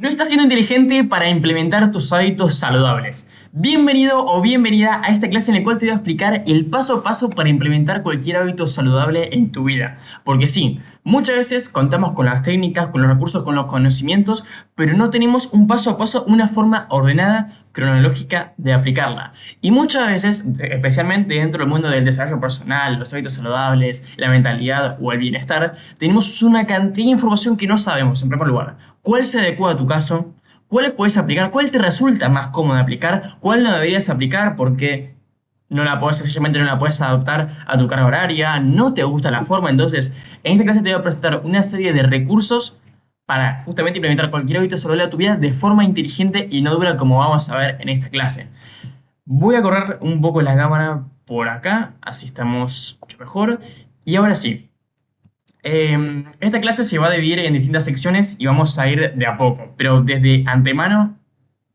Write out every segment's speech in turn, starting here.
No estás siendo inteligente para implementar tus hábitos saludables. Bienvenido o bienvenida a esta clase en la cual te voy a explicar el paso a paso para implementar cualquier hábito saludable en tu vida. Porque sí, muchas veces contamos con las técnicas, con los recursos, con los conocimientos, pero no tenemos un paso a paso, una forma ordenada, cronológica de aplicarla. Y muchas veces, especialmente dentro del mundo del desarrollo personal, los hábitos saludables, la mentalidad o el bienestar, tenemos una cantidad de información que no sabemos, en primer lugar. ¿Cuál se adecua a tu caso? ¿Cuál puedes aplicar? ¿Cuál te resulta más cómodo de aplicar? ¿Cuál no deberías aplicar porque sencillamente no la puedes adaptar a tu carga horaria? ¿No te gusta la forma? Entonces, en esta clase te voy a presentar una serie de recursos para justamente implementar cualquier hábito saludable a tu vida de forma inteligente y no dura, como vamos a ver en esta clase. Voy a correr un poco la cámara por acá, así estamos mucho mejor. Y ahora sí. Esta clase se va a dividir en distintas secciones y vamos a ir de a poco, pero desde antemano,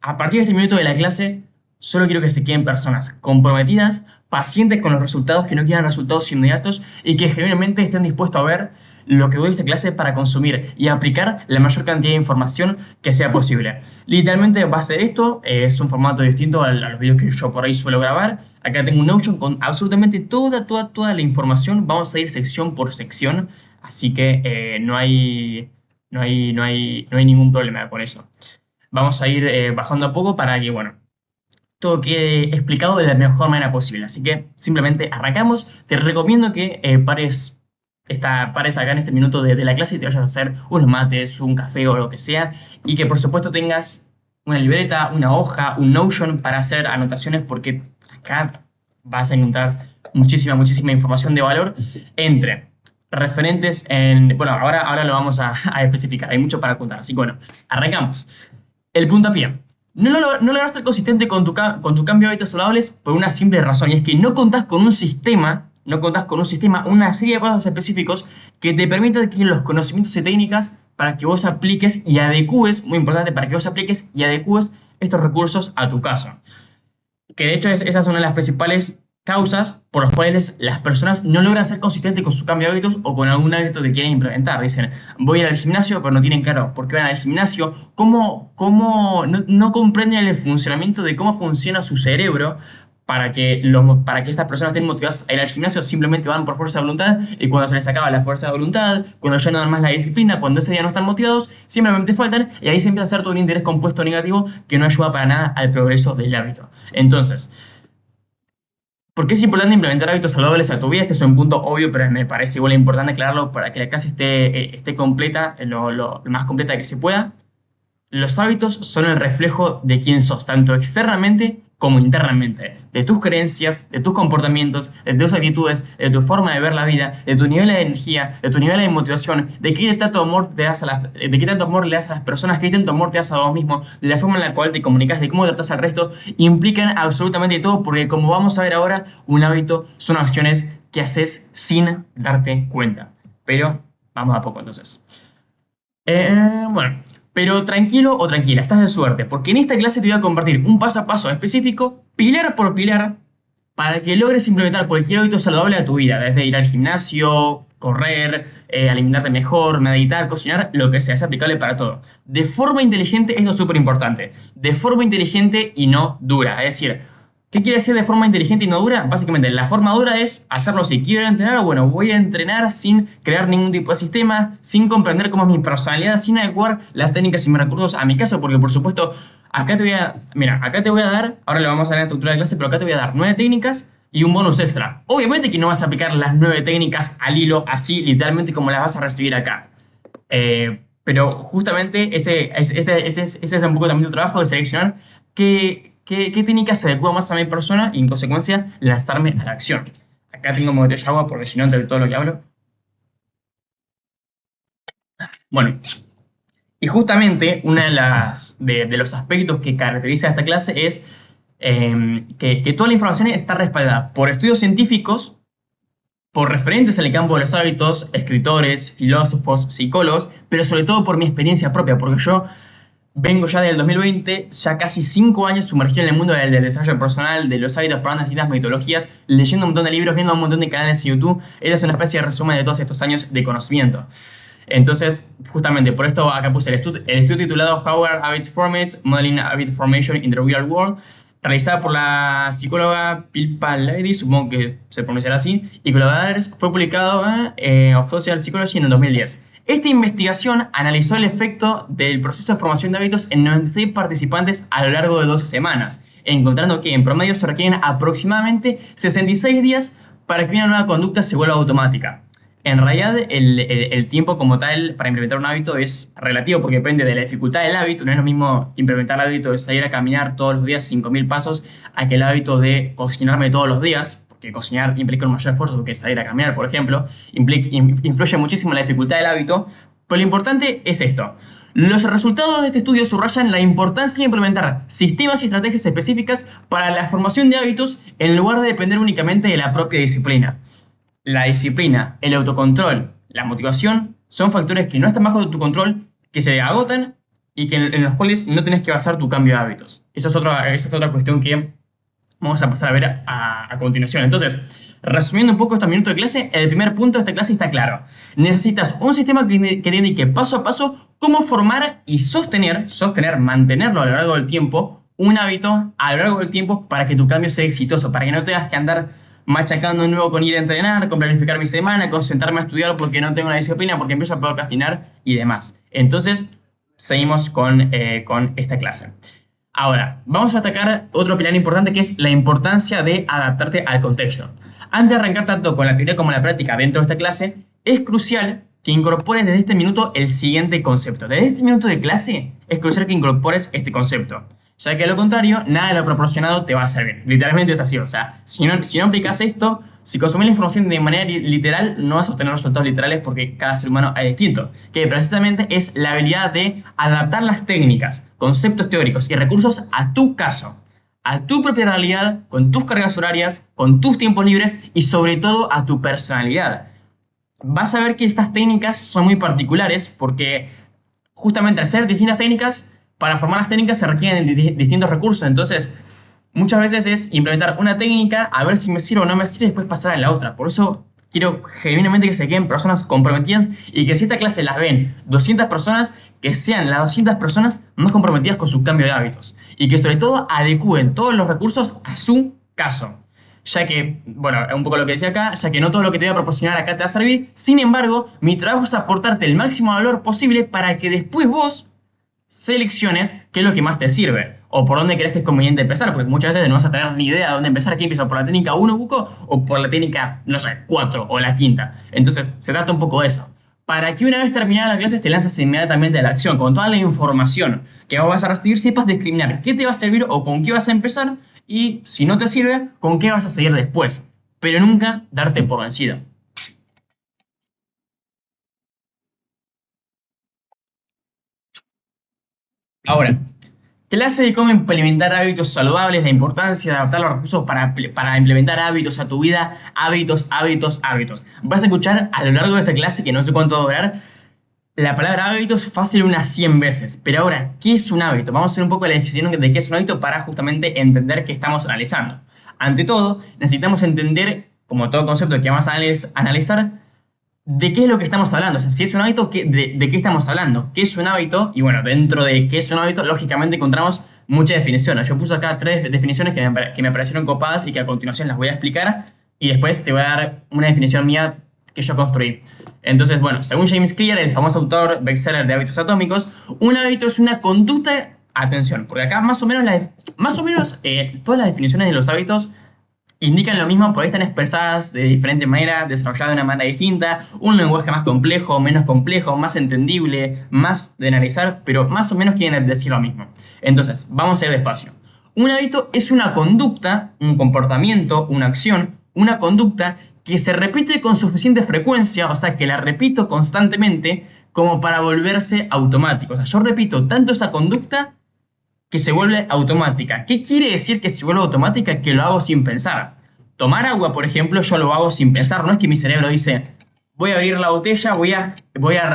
a partir de este minuto de la clase, solo quiero que se queden personas comprometidas, pacientes con los resultados, que no quieran resultados inmediatos y que genuinamente estén dispuestos a ver lo que dura esta clase para consumir y aplicar la mayor cantidad de información que sea posible. Literalmente va a ser esto, es un formato distinto a los videos que yo por ahí suelo grabar. Acá tengo un Notion con absolutamente toda la información, vamos a ir sección por sección. Así que no hay ningún problema con eso. Vamos a ir bajando a poco para que, bueno, todo quede explicado de la mejor manera posible. Así que simplemente arrancamos. Te recomiendo que pares acá en este minuto de la clase y te vayas a hacer unos mates, un café o lo que sea. Y que por supuesto tengas una libreta, una hoja, un Notion para hacer anotaciones porque acá vas a encontrar muchísima información de valor entre referentes en... Bueno, ahora lo vamos a especificar, hay mucho para contar. Así que bueno, arrancamos. El puntapié. No logras ser consistente con tu cambio de hábitos saludables por una simple razón, y es que no contás con un sistema, una serie de pasos específicos que te permitan adquirir los conocimientos y técnicas para que vos apliques y adecúes, muy importante, para que vos apliques y adecúes estos recursos a tu caso. Que de hecho esa es una de las principales causas por las cuales las personas no logran ser consistentes con su cambio de hábitos o con algún hábito que quieren implementar. Dicen, voy a ir al gimnasio, pero no tienen claro por qué van al gimnasio, no comprenden el funcionamiento de cómo funciona su cerebro para que estas personas estén motivadas a ir al gimnasio. Simplemente van por fuerza de voluntad, y cuando se les acaba la fuerza de voluntad, cuando ya no dan más la disciplina, cuando ese día no están motivados, simplemente faltan, y ahí se empieza a hacer todo un interés compuesto negativo que no ayuda para nada al progreso del hábito. Entonces, ¿por qué es importante implementar hábitos saludables a tu vida? Este es un punto obvio, pero me parece igual importante aclararlo para que la clase esté completa, lo más completa que se pueda. Los hábitos son el reflejo de quién sos, tanto externamente como internamente, de tus creencias, de tus comportamientos, de tus actitudes, de tu forma de ver la vida, de tu nivel de energía, de tu nivel de motivación, de qué tanto amor le das a las personas, qué tanto amor te das a vos mismo, de la forma en la cual te comunicas, de cómo tratas al resto. Implican absolutamente todo, porque como vamos a ver ahora, un hábito son acciones que haces sin darte cuenta. Pero vamos a poco entonces. Bueno, pero tranquilo o tranquila, estás de suerte, porque en esta clase te voy a compartir un paso a paso específico, pilar por pilar, para que logres implementar cualquier hábito saludable a tu vida, desde ir al gimnasio, correr, alimentarte mejor, meditar, cocinar, lo que sea, es aplicable para todo. De forma inteligente, esto es súper importante, de forma inteligente y no dura, es decir, ¿qué quiere decir de forma inteligente y no dura? Básicamente, la forma dura es hacerlo así. Quiero entrenar, bueno, voy a entrenar sin crear ningún tipo de sistema, sin comprender cómo es mi personalidad, sin adecuar las técnicas y mis recursos a mi caso, porque por supuesto, acá te voy a dar, ahora le vamos a dar la estructura de clase, pero acá te voy a dar 9 técnicas y un bonus extra. Obviamente que no vas a aplicar las 9 técnicas al hilo, así literalmente como las vas a recibir acá. Pero justamente ese es un poco también tu trabajo de seleccionar ¿Qué técnica se adecua más a mi persona y en consecuencia lanzarme a la acción? Acá tengo mi botella de agua porque si no, entre todo lo que hablo. Bueno, y justamente uno de los aspectos que caracteriza a esta clase es que toda la información está respaldada por estudios científicos, por referentes en el campo de los hábitos, escritores, filósofos, psicólogos, pero sobre todo por mi experiencia propia, porque yo vengo ya del 2020, ya casi 5 años sumergido en el mundo del desarrollo personal, de los hábitos para distintas metodologías, leyendo un montón de libros, viendo un montón de canales en YouTube. Esa es una especie de resumen de todos estos años de conocimiento. Entonces, justamente por esto acá puse el estudio titulado How Are Habits Formed? Modeling Habit Formation in the Real World, realizada por la psicóloga Pilpa Lady, supongo que se pronunciará así, y colaboradores, fue publicado en of Social Psychology en el 2010. Esta investigación analizó el efecto del proceso de formación de hábitos en 96 participantes a lo largo de 12 semanas, encontrando que en promedio se requieren aproximadamente 66 días para que una nueva conducta se vuelva automática. En realidad, el tiempo como tal para implementar un hábito es relativo porque depende de la dificultad del hábito. No es lo mismo implementar el hábito de salir a caminar todos los días 5.000 pasos a que el hábito de cocinarme todos los días, porque cocinar implica un mayor esfuerzo que salir a caminar, por ejemplo. Influye muchísimo en la dificultad del hábito, pero lo importante es esto. Los resultados de este estudio subrayan la importancia de implementar sistemas y estrategias específicas para la formación de hábitos en lugar de depender únicamente de la propia disciplina. La disciplina, el autocontrol, la motivación son factores que no están bajo tu control, que se agotan y en los cuales no tenés que basar tu cambio de hábitos. Esa es otra cuestión que vamos a pasar a ver a continuación. Entonces, resumiendo un poco este minuto de clase, el primer punto de esta clase está claro. Necesitas un sistema que te indique paso a paso cómo formar y mantenerlo a lo largo del tiempo, un hábito a lo largo del tiempo para que tu cambio sea exitoso, para que no tengas que andar machacando de nuevo con ir a entrenar, con planificar mi semana, con sentarme a estudiar porque no tengo una disciplina, porque empiezo a procrastinar y demás. Entonces, seguimos con esta clase. Ahora, vamos a atacar otro pilar importante que es la importancia de adaptarte al contexto. Antes de arrancar tanto con la teoría como la práctica dentro de esta clase, es crucial que incorpores desde este minuto el siguiente concepto. Desde este minuto de clase es crucial que incorpores este concepto, ya que a lo contrario, nada de lo proporcionado te va a servir. Literalmente es así, o sea, si no aplicas esto, si consumís la información de manera literal, no vas a obtener resultados literales porque cada ser humano es distinto. Que precisamente es la habilidad de adaptar las técnicas, conceptos teóricos y recursos a tu caso, a tu propia realidad, con tus cargas horarias, con tus tiempos libres y sobre todo a tu personalidad. Vas a ver que estas técnicas son muy particulares porque justamente al ser distintas técnicas, para formar las técnicas se requieren distintos recursos. Entonces, muchas veces es implementar una técnica, a ver si me sirve o no me sirve, y después pasar a la otra. Por eso quiero genuinamente que se queden personas comprometidas y que si esta clase las ven 200 personas, que sean las 200 personas más comprometidas con su cambio de hábitos. Y que sobre todo adecúen todos los recursos a su caso. Ya que, bueno, un poco lo que decía acá, ya que no todo lo que te voy a proporcionar acá te va a servir. Sin embargo, mi trabajo es aportarte el máximo valor posible para que después vos selecciones qué es lo que más te sirve o por dónde crees que es conveniente empezar, porque muchas veces no vas a tener ni idea de dónde empezar. Aquí empiezo por la técnica 1 buco o por la técnica, no sé, 4 o la quinta. Entonces, se trata un poco de eso. Para que una vez terminada la clase te lanzas inmediatamente a la acción, con toda la información que vos vas a recibir, sepas discriminar qué te va a servir o con qué vas a empezar y, si no te sirve, con qué vas a seguir después. Pero nunca darte por vencido. Ahora, clase de cómo implementar hábitos saludables, la importancia de adaptar los recursos para implementar hábitos a tu vida, hábitos, hábitos, hábitos. Vas a escuchar a lo largo de esta clase, que no sé cuánto va a durar, la palabra hábitos fácil unas 100 veces. Pero ahora, ¿qué es un hábito? Vamos a hacer un poco la definición de qué es un hábito para justamente entender qué estamos analizando. Ante todo, necesitamos entender, como todo concepto que vamos a analizar, ¿de qué es lo que estamos hablando? O sea, si es un hábito, ¿de qué estamos hablando? ¿Qué es un hábito? Y bueno, dentro de qué es un hábito, lógicamente encontramos muchas definiciones. Yo puse acá 3 definiciones que me parecieron copadas y que a continuación las voy a explicar. Y después te voy a dar una definición mía que yo construí. Entonces, bueno, según James Clear, el famoso autor bestseller de Hábitos Atómicos, un hábito es una conducta... Atención, porque acá más o menos todas las definiciones de los hábitos indican lo mismo, por ahí están expresadas de diferente manera, desarrolladas de una manera distinta, un lenguaje más complejo, menos complejo, más entendible, más de analizar, pero más o menos quieren decir lo mismo. Entonces, vamos a ir despacio. Un hábito es una conducta, un comportamiento, una acción, una conducta que se repite con suficiente frecuencia, o sea, que la repito constantemente como para volverse automático. O sea, yo repito tanto esa conducta que se vuelve automática. ¿Qué quiere decir que se vuelve automática? Que lo hago sin pensar. Tomar agua, por ejemplo, yo lo hago sin pensar. No es que mi cerebro dice, voy a abrir la botella, voy a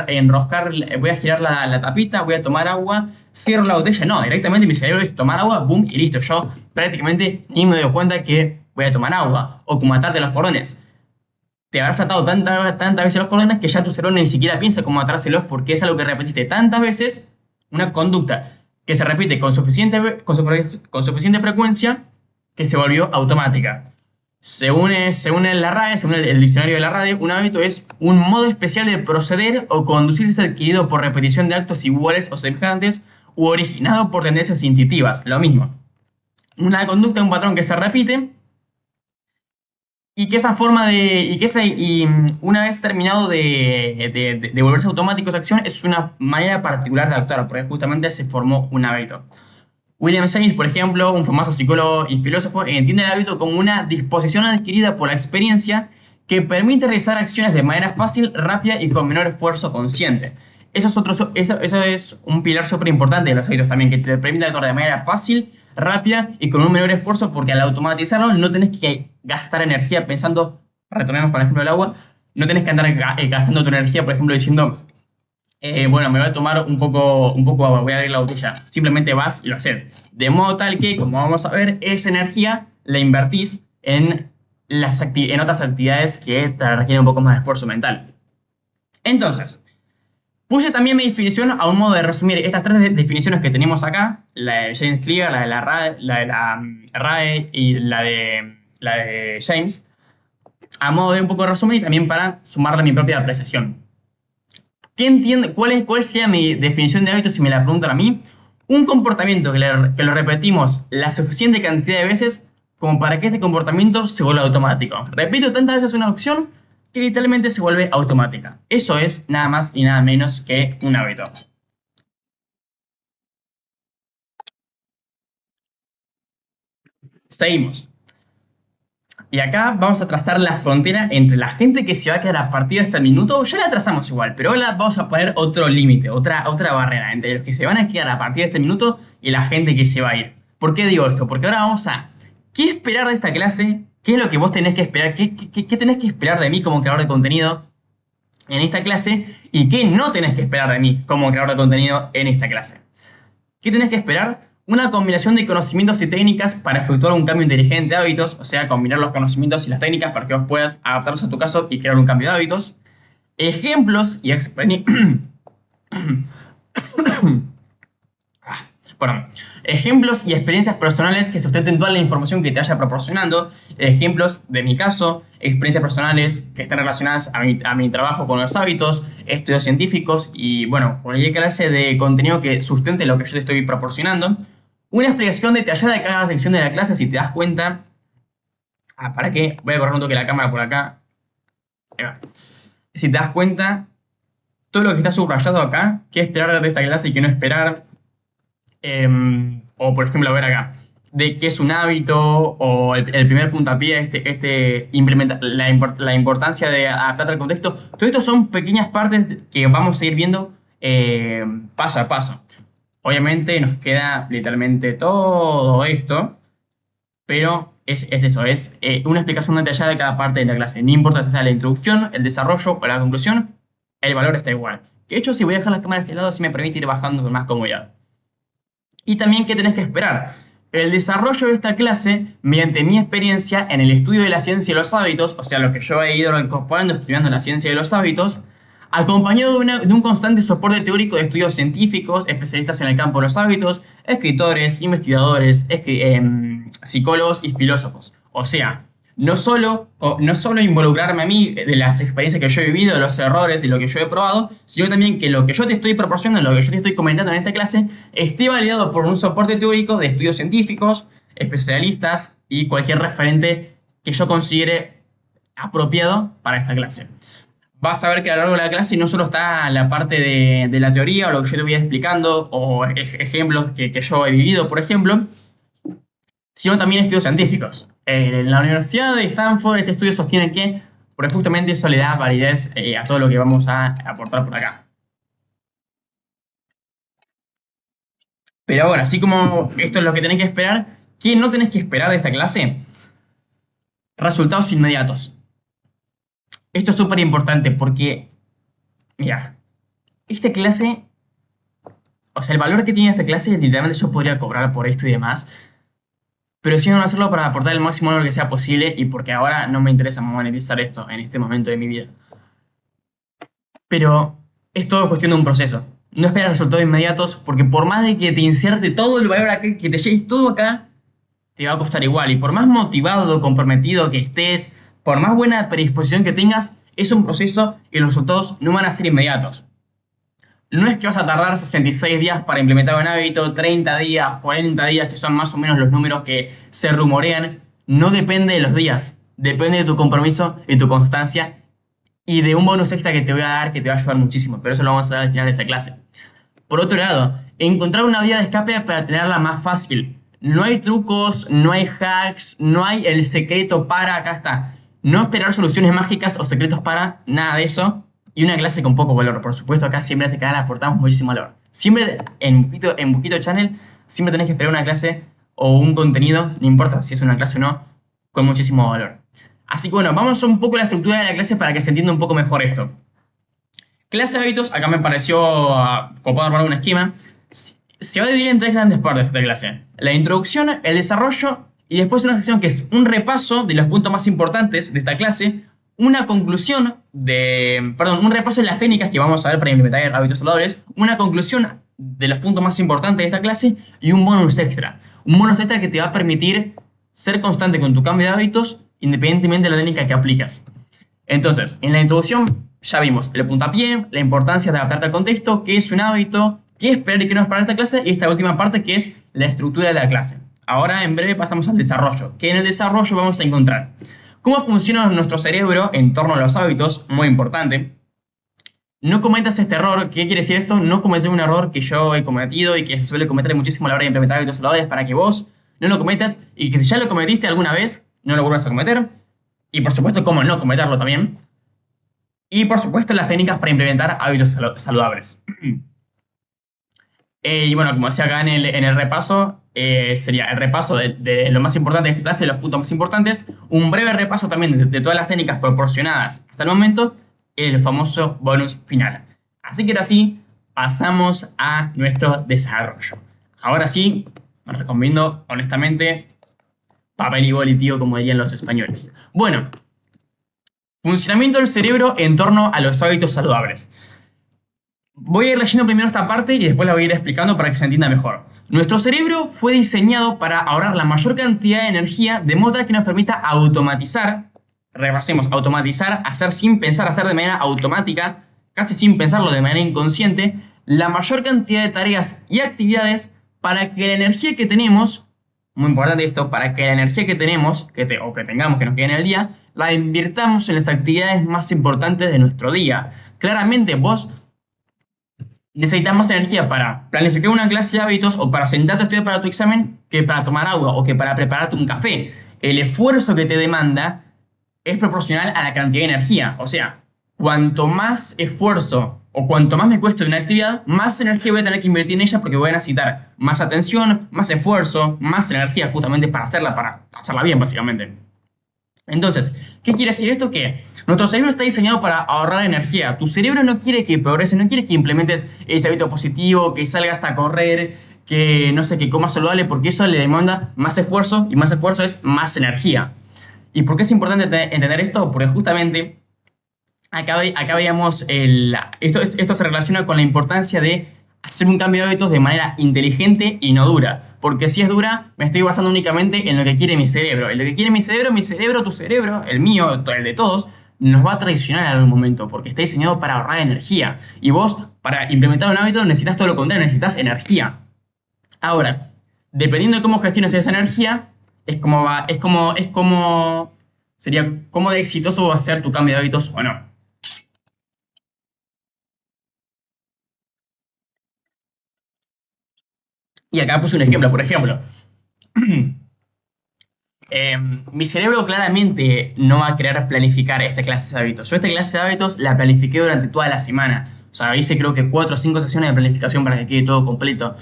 enroscar, voy a girar la tapita, voy a tomar agua, cierro la botella. No, directamente mi cerebro dice tomar agua, boom, y listo. Yo prácticamente ni me doy cuenta que voy a tomar agua. O como atarte los cordones. te habrás atado tantas veces los cordones que ya tu cerebro ni siquiera piensa cómo atárselos porque es algo que repetiste tantas veces, una conducta que se repite con suficiente frecuencia que se volvió automática. Según la RAE, según el diccionario de la RAE, un hábito es un modo especial de proceder o conducirse adquirido por repetición de actos iguales o semejantes u originado por tendencias instintivas. Lo mismo. Una conducta, un patrón que se repite y que esa forma de. Y una vez terminado de volverse automático esa acción, es una manera particular de actuar, porque justamente se formó un hábito. William James, por ejemplo, un famoso psicólogo y filósofo, entiende el hábito como una disposición adquirida por la experiencia que permite realizar acciones de manera fácil, rápida y con menor esfuerzo consciente. Eso es un pilar súper importante de los hábitos también, que te permite actuar de manera fácil, rápida y con un menor esfuerzo, porque al automatizarlo no tenés que gastar energía pensando, retomemos con el ejemplo del agua, no tenés que andar gastando tu energía, por ejemplo, diciendo, bueno, me voy a tomar un poco agua, voy a abrir la botella. Simplemente vas y lo haces. De modo tal que, como vamos a ver, esa energía la invertís en otras actividades que te requieren un poco más de esfuerzo mental. Entonces, puse también mi definición a un modo de resumir estas tres definiciones que tenemos acá, la de James Clear, la de la RAE y la de James, a modo de un poco de resumen y también para sumarle mi propia apreciación. ¿Qué entiende? ¿Cuál sería mi definición de hábito si me la preguntan a mí? Un comportamiento que lo repetimos la suficiente cantidad de veces como para que este comportamiento se vuelva automático. Repito tantas veces una opción que literalmente se vuelve automática. Eso es nada más y nada menos que un hábito. Seguimos. Y acá vamos a trazar la frontera entre la gente que se va a quedar a partir de este minuto, ya la trazamos igual, pero ahora vamos a poner otro límite, otra barrera entre los que se van a quedar a partir de este minuto y la gente que se va a ir. ¿Por qué digo esto? Porque ahora vamos a, ¿qué esperar de esta clase? ¿Qué es lo que vos tenés que esperar? ¿Qué tenés que esperar de mí como creador de contenido en esta clase? ¿Y qué no tenés que esperar de mí como creador de contenido en esta clase? ¿Qué tenés que esperar? Una combinación de conocimientos y técnicas para efectuar un cambio inteligente de hábitos, o sea, combinar los conocimientos y las técnicas para que vos puedas adaptarlos a tu caso y crear un cambio de hábitos. Ejemplos y Perdón. Ejemplos y experiencias personales que sustenten toda la información que te vaya proporcionando. Ejemplos de mi caso, experiencias personales que están relacionadas a mi trabajo con los hábitos, estudios científicos y, bueno, cualquier clase de contenido que sustente lo que yo te estoy proporcionando. Una explicación detallada de cada sección de la clase, si te das cuenta. ¿Para qué? Voy a correr un toque la cámara por acá. Ahí va. Si te das cuenta, todo lo que está subrayado acá, qué esperar de esta clase y qué no esperar. O por ejemplo, a ver acá, de qué es un hábito, o el primer puntapié, la importancia de adaptarte al contexto. Todo esto son pequeñas partes que vamos a ir viendo paso a paso. Obviamente nos queda literalmente todo esto, pero es eso, es una explicación detallada de cada parte de la clase. No importa si sea la introducción, el desarrollo o la conclusión, el valor está igual. De hecho, si voy a dejar la cámara de este lado, sí me permite ir bajando con más comodidad. Y también, ¿qué tenés que esperar? El desarrollo de esta clase, mediante mi experiencia en el estudio de la ciencia de los hábitos, o sea, lo que yo he ido incorporando estudiando la ciencia de los hábitos, acompañado de un constante soporte teórico de estudios científicos, especialistas en el campo de los hábitos, escritores, investigadores, psicólogos y filósofos. O sea, no solo involucrarme a mí de las experiencias que yo he vivido, de los errores, de lo que yo he probado, sino también que lo que yo te estoy proporcionando, lo que yo te estoy comentando en esta clase, esté validado por un soporte teórico de estudios científicos, especialistas y cualquier referente que yo considere apropiado para esta clase. Vas a ver que a lo largo de la clase no solo está la parte de la teoría o lo que yo te voy explicando o ejemplos que yo he vivido, por ejemplo, sino también estudios científicos. En la Universidad de Stanford este estudio sostiene que, porque justamente eso le da validez a todo lo que vamos a aportar por acá. Pero bueno, así como esto es lo que tenés que esperar, ¿qué no tenés que esperar de esta clase? Resultados inmediatos. Esto es súper importante porque, mira, esta clase, o sea, el valor que tiene esta clase, literalmente yo podría cobrar por esto y demás, pero sí van a hacerlo para aportar el máximo valor que sea posible y porque ahora no me interesa monetizar esto en este momento de mi vida. Pero es todo cuestión de un proceso. No esperes resultados inmediatos porque por más de que te inserte todo el valor acá, que te llegues todo acá, te va a costar igual. Y por más motivado o comprometido que estés, por más buena predisposición que tengas, es un proceso y los resultados no van a ser inmediatos. No es que vas a tardar 66 días para implementar un hábito, 30 días, 40 días, que son más o menos los números que se rumorean. No depende de los días, depende de tu compromiso y tu constancia y de un bonus extra que te voy a dar que te va a ayudar muchísimo, pero eso lo vamos a ver al final de esta clase. Por otro lado, encontrar una vía de escape para tenerla más fácil. No hay trucos, no hay hacks, no hay el secreto para, acá está. No esperar soluciones mágicas o secretos para, nada de eso. Y una clase con poco valor. Por supuesto, acá siempre en este canal aportamos muchísimo valor. Siempre en Buquito Channel, siempre tenés que esperar una clase o un contenido, no importa si es una clase o no, con muchísimo valor. Así que bueno, vamos a un poco a la estructura de la clase para que se entienda un poco mejor esto. Clase de hábitos, acá me pareció copado armar un esquema. Se va a dividir en tres grandes partes esta clase. La introducción, el desarrollo y después una sección que es un repaso de los puntos más importantes de esta clase, una conclusión un repaso de las técnicas que vamos a ver para implementar hábitos saludables, una conclusión de los puntos más importantes de esta clase y un bonus extra. Un bonus extra que te va a permitir ser constante con tu cambio de hábitos independientemente de la técnica que aplicas. Entonces, en la introducción ya vimos el puntapié, la importancia de adaptarte al contexto, qué es un hábito, qué esperar y qué no esperar esta clase, y esta última parte que es la estructura de la clase. Ahora en breve pasamos al desarrollo, que en el desarrollo vamos a encontrar cómo funciona nuestro cerebro en torno a los hábitos, muy importante. No cometas este error. ¿Qué quiere decir esto? No cometer un error que yo he cometido y que se suele cometer muchísimo a la hora de implementar hábitos saludables para que vos no lo cometas y que si ya lo cometiste alguna vez, no lo vuelvas a cometer. Y por supuesto, cómo no cometerlo también. Y por supuesto, las técnicas para implementar hábitos saludables. Y bueno, como decía acá en el repaso, sería el repaso de lo más importante de esta clase, de los puntos más importantes, un breve repaso también de todas las técnicas proporcionadas hasta el momento, el famoso bonus final. Así que ahora sí, pasamos a nuestro desarrollo. Ahora sí, os recomiendo honestamente papel y boli, tío, como dirían los españoles. Bueno, funcionamiento del cerebro en torno a los hábitos saludables. Voy a ir leyendo primero esta parte y después la voy a ir explicando para que se entienda mejor. Nuestro cerebro fue diseñado para ahorrar la mayor cantidad de energía de modo que nos permita automatizar, repasemos, automatizar, hacer sin pensar, hacer de manera automática, casi sin pensarlo de manera inconsciente, la mayor cantidad de tareas y actividades para que la energía que tenemos, muy importante esto, para que la energía que tenemos, o que tengamos que nos quede en el día, la invirtamos en las actividades más importantes de nuestro día. Claramente vos necesitas más energía para planificar una clase de hábitos o para sentarte a estudiar para tu examen que para tomar agua o que para prepararte un café. El esfuerzo que te demanda es proporcional a la cantidad de energía. O sea, cuanto más esfuerzo o cuanto más me cueste una actividad, más energía voy a tener que invertir en ella porque voy a necesitar más atención, más esfuerzo, más energía justamente para hacerla bien, básicamente. Entonces, ¿qué quiere decir esto? Que nuestro cerebro está diseñado para ahorrar energía. Tu cerebro no quiere que progreses, no quiere que implementes ese hábito positivo, que salgas a correr, que no sé, que comas saludable, porque eso le demanda más esfuerzo y más esfuerzo es más energía. ¿Y por qué es importante entender esto? Porque justamente acá veíamos esto se relaciona con la importancia de hacer un cambio de hábitos de manera inteligente y no dura. Porque si es dura, me estoy basando únicamente en lo que quiere mi cerebro. En lo que quiere mi cerebro, tu cerebro, el mío, el de todos, nos va a traicionar en algún momento. Porque está diseñado para ahorrar energía. Y vos, para implementar un hábito, necesitas todo lo contrario, necesitas energía. Ahora, dependiendo de cómo gestiones esa energía, sería cómo de exitoso va a ser tu cambio de hábitos o no. Y acá puse un ejemplo, por ejemplo. Mi cerebro claramente no va a querer planificar esta clase de hábitos. Yo esta clase de hábitos la planifiqué durante toda la semana. O sea, hice creo que 4 o 5 sesiones de planificación para que quede todo completo.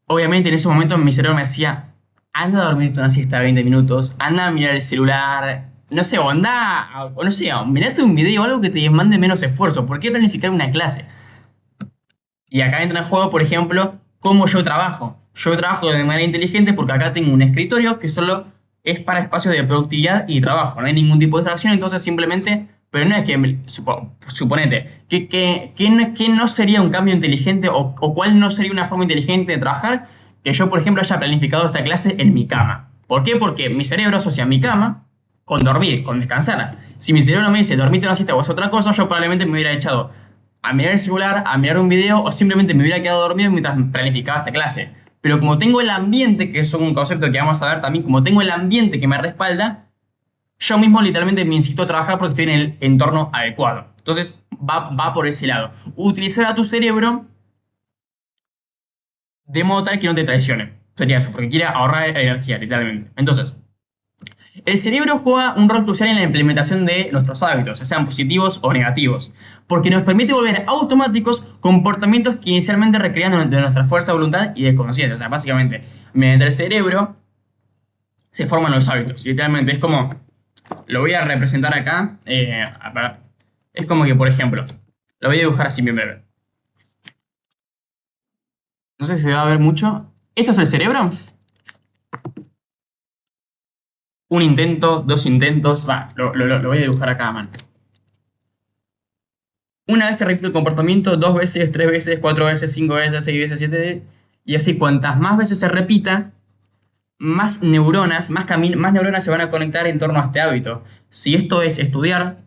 Obviamente en ese momento mi cerebro me decía, anda a dormirte una siesta de 20 minutos, anda a mirar el celular, no sé, o no sé, o mirate un video o algo que te demande menos esfuerzo. ¿Por qué planificar una clase? Y acá entra en juego, por ejemplo, cómo yo trabajo. Yo trabajo de manera inteligente porque acá tengo un escritorio que solo es para espacios de productividad y trabajo. No hay ningún tipo de distracción, entonces simplemente... Pero no es que, suponete, ¿qué no sería un cambio inteligente o cuál no sería una forma inteligente de trabajar? Que yo, por ejemplo, haya planificado esta clase en mi cama. ¿Por qué? Porque mi cerebro asocia mi cama con dormir, con descansar. Si mi cerebro me dice dormite una siesta o hacer otra cosa, yo probablemente me hubiera echado a mirar el celular, a mirar un video o simplemente me hubiera quedado dormido mientras planificaba esta clase. Pero como tengo el ambiente, que es un concepto que vamos a ver también, como tengo el ambiente que me respalda, yo mismo literalmente me incito a trabajar porque estoy en el entorno adecuado. Entonces va por ese lado. Utilizar a tu cerebro de modo tal que no te traicione. Sería eso, porque quiere ahorrar energía, literalmente. Entonces, el cerebro juega un rol crucial en la implementación de nuestros hábitos, ya sean positivos o negativos, porque nos permite volver automáticos comportamientos que inicialmente requerían de nuestra fuerza de voluntad y de conciencia. O sea, básicamente, mediante el cerebro se forman los hábitos. Literalmente, es como, lo voy a representar acá. Es como que, por ejemplo, lo voy a dibujar así bien breve. No sé si se va a ver mucho. ¿Esto es el cerebro? Un intento, dos intentos. Lo voy a dibujar acá a mano. Una vez que repito el comportamiento, dos veces, tres veces, cuatro veces, cinco veces, seis veces, siete veces, y así cuantas más veces se repita, más neuronas, más neuronas se van a conectar en torno a este hábito. Si esto es estudiar,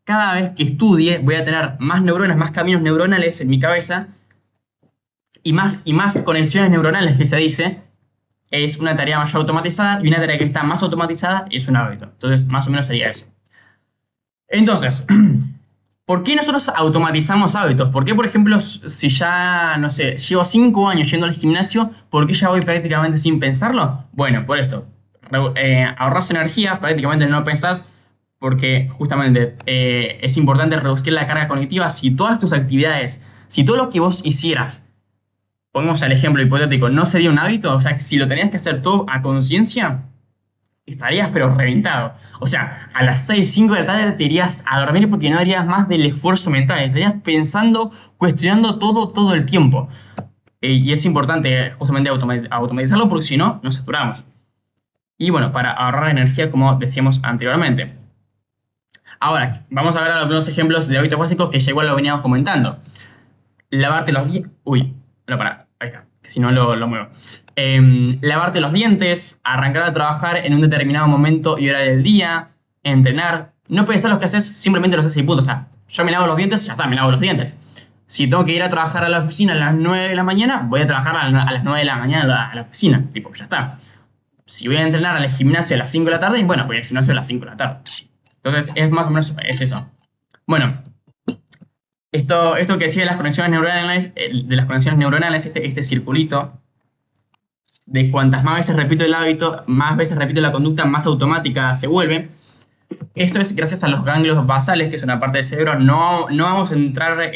cada vez que estudie voy a tener más neuronas, más caminos neuronales en mi cabeza y más conexiones neuronales que se dice, es una tarea mayor automatizada y una tarea que está más automatizada es un hábito. Entonces, más o menos sería eso. Entonces, ¿por qué nosotros automatizamos hábitos? ¿Por qué, por ejemplo, si ya, no sé, llevo 5 años yendo al gimnasio, ¿por qué ya voy prácticamente sin pensarlo? Bueno, por esto. Ahorras energía, prácticamente no pensás, porque justamente es importante reducir la carga cognitiva. Si todas tus actividades, si todo lo que vos hicieras, pongamos el ejemplo hipotético, no sería un hábito, o sea, si lo tenías que hacer todo a conciencia, estarías pero reventado. O sea, a las 6 5 de la tarde te irías a dormir porque no harías más del esfuerzo mental. Estarías pensando, cuestionando todo el tiempo. Y es importante justamente automatizarlo porque si no, nos saturamos. Y bueno, para ahorrar energía como decíamos anteriormente. Ahora, vamos a ver algunos ejemplos de hábitos básicos que ya igual lo veníamos comentando. Lavarte los dientes. Uy, no, para, ahí está, que si no lo muevo. Lavarte los dientes, arrancar a trabajar en un determinado momento y hora del día, entrenar. No pensar los que haces, simplemente los haces y punto. O sea, yo me lavo los dientes, ya está, me lavo los dientes. Si tengo que ir a trabajar a la oficina a las 9 de la mañana, voy a trabajar a las 9 de la mañana a la oficina. Tipo, ya está. Si voy a entrenar al gimnasio a las 5 de la tarde, bueno, voy al gimnasio a las 5 de la tarde. Entonces, es más o menos es eso. Bueno, esto que decía de las conexiones neuronales, este circulito, de cuantas más veces repito el hábito, más veces repito la conducta, más automática se vuelve. Esto es gracias a los ganglios basales, que es una parte del cerebro. No vamos a entrar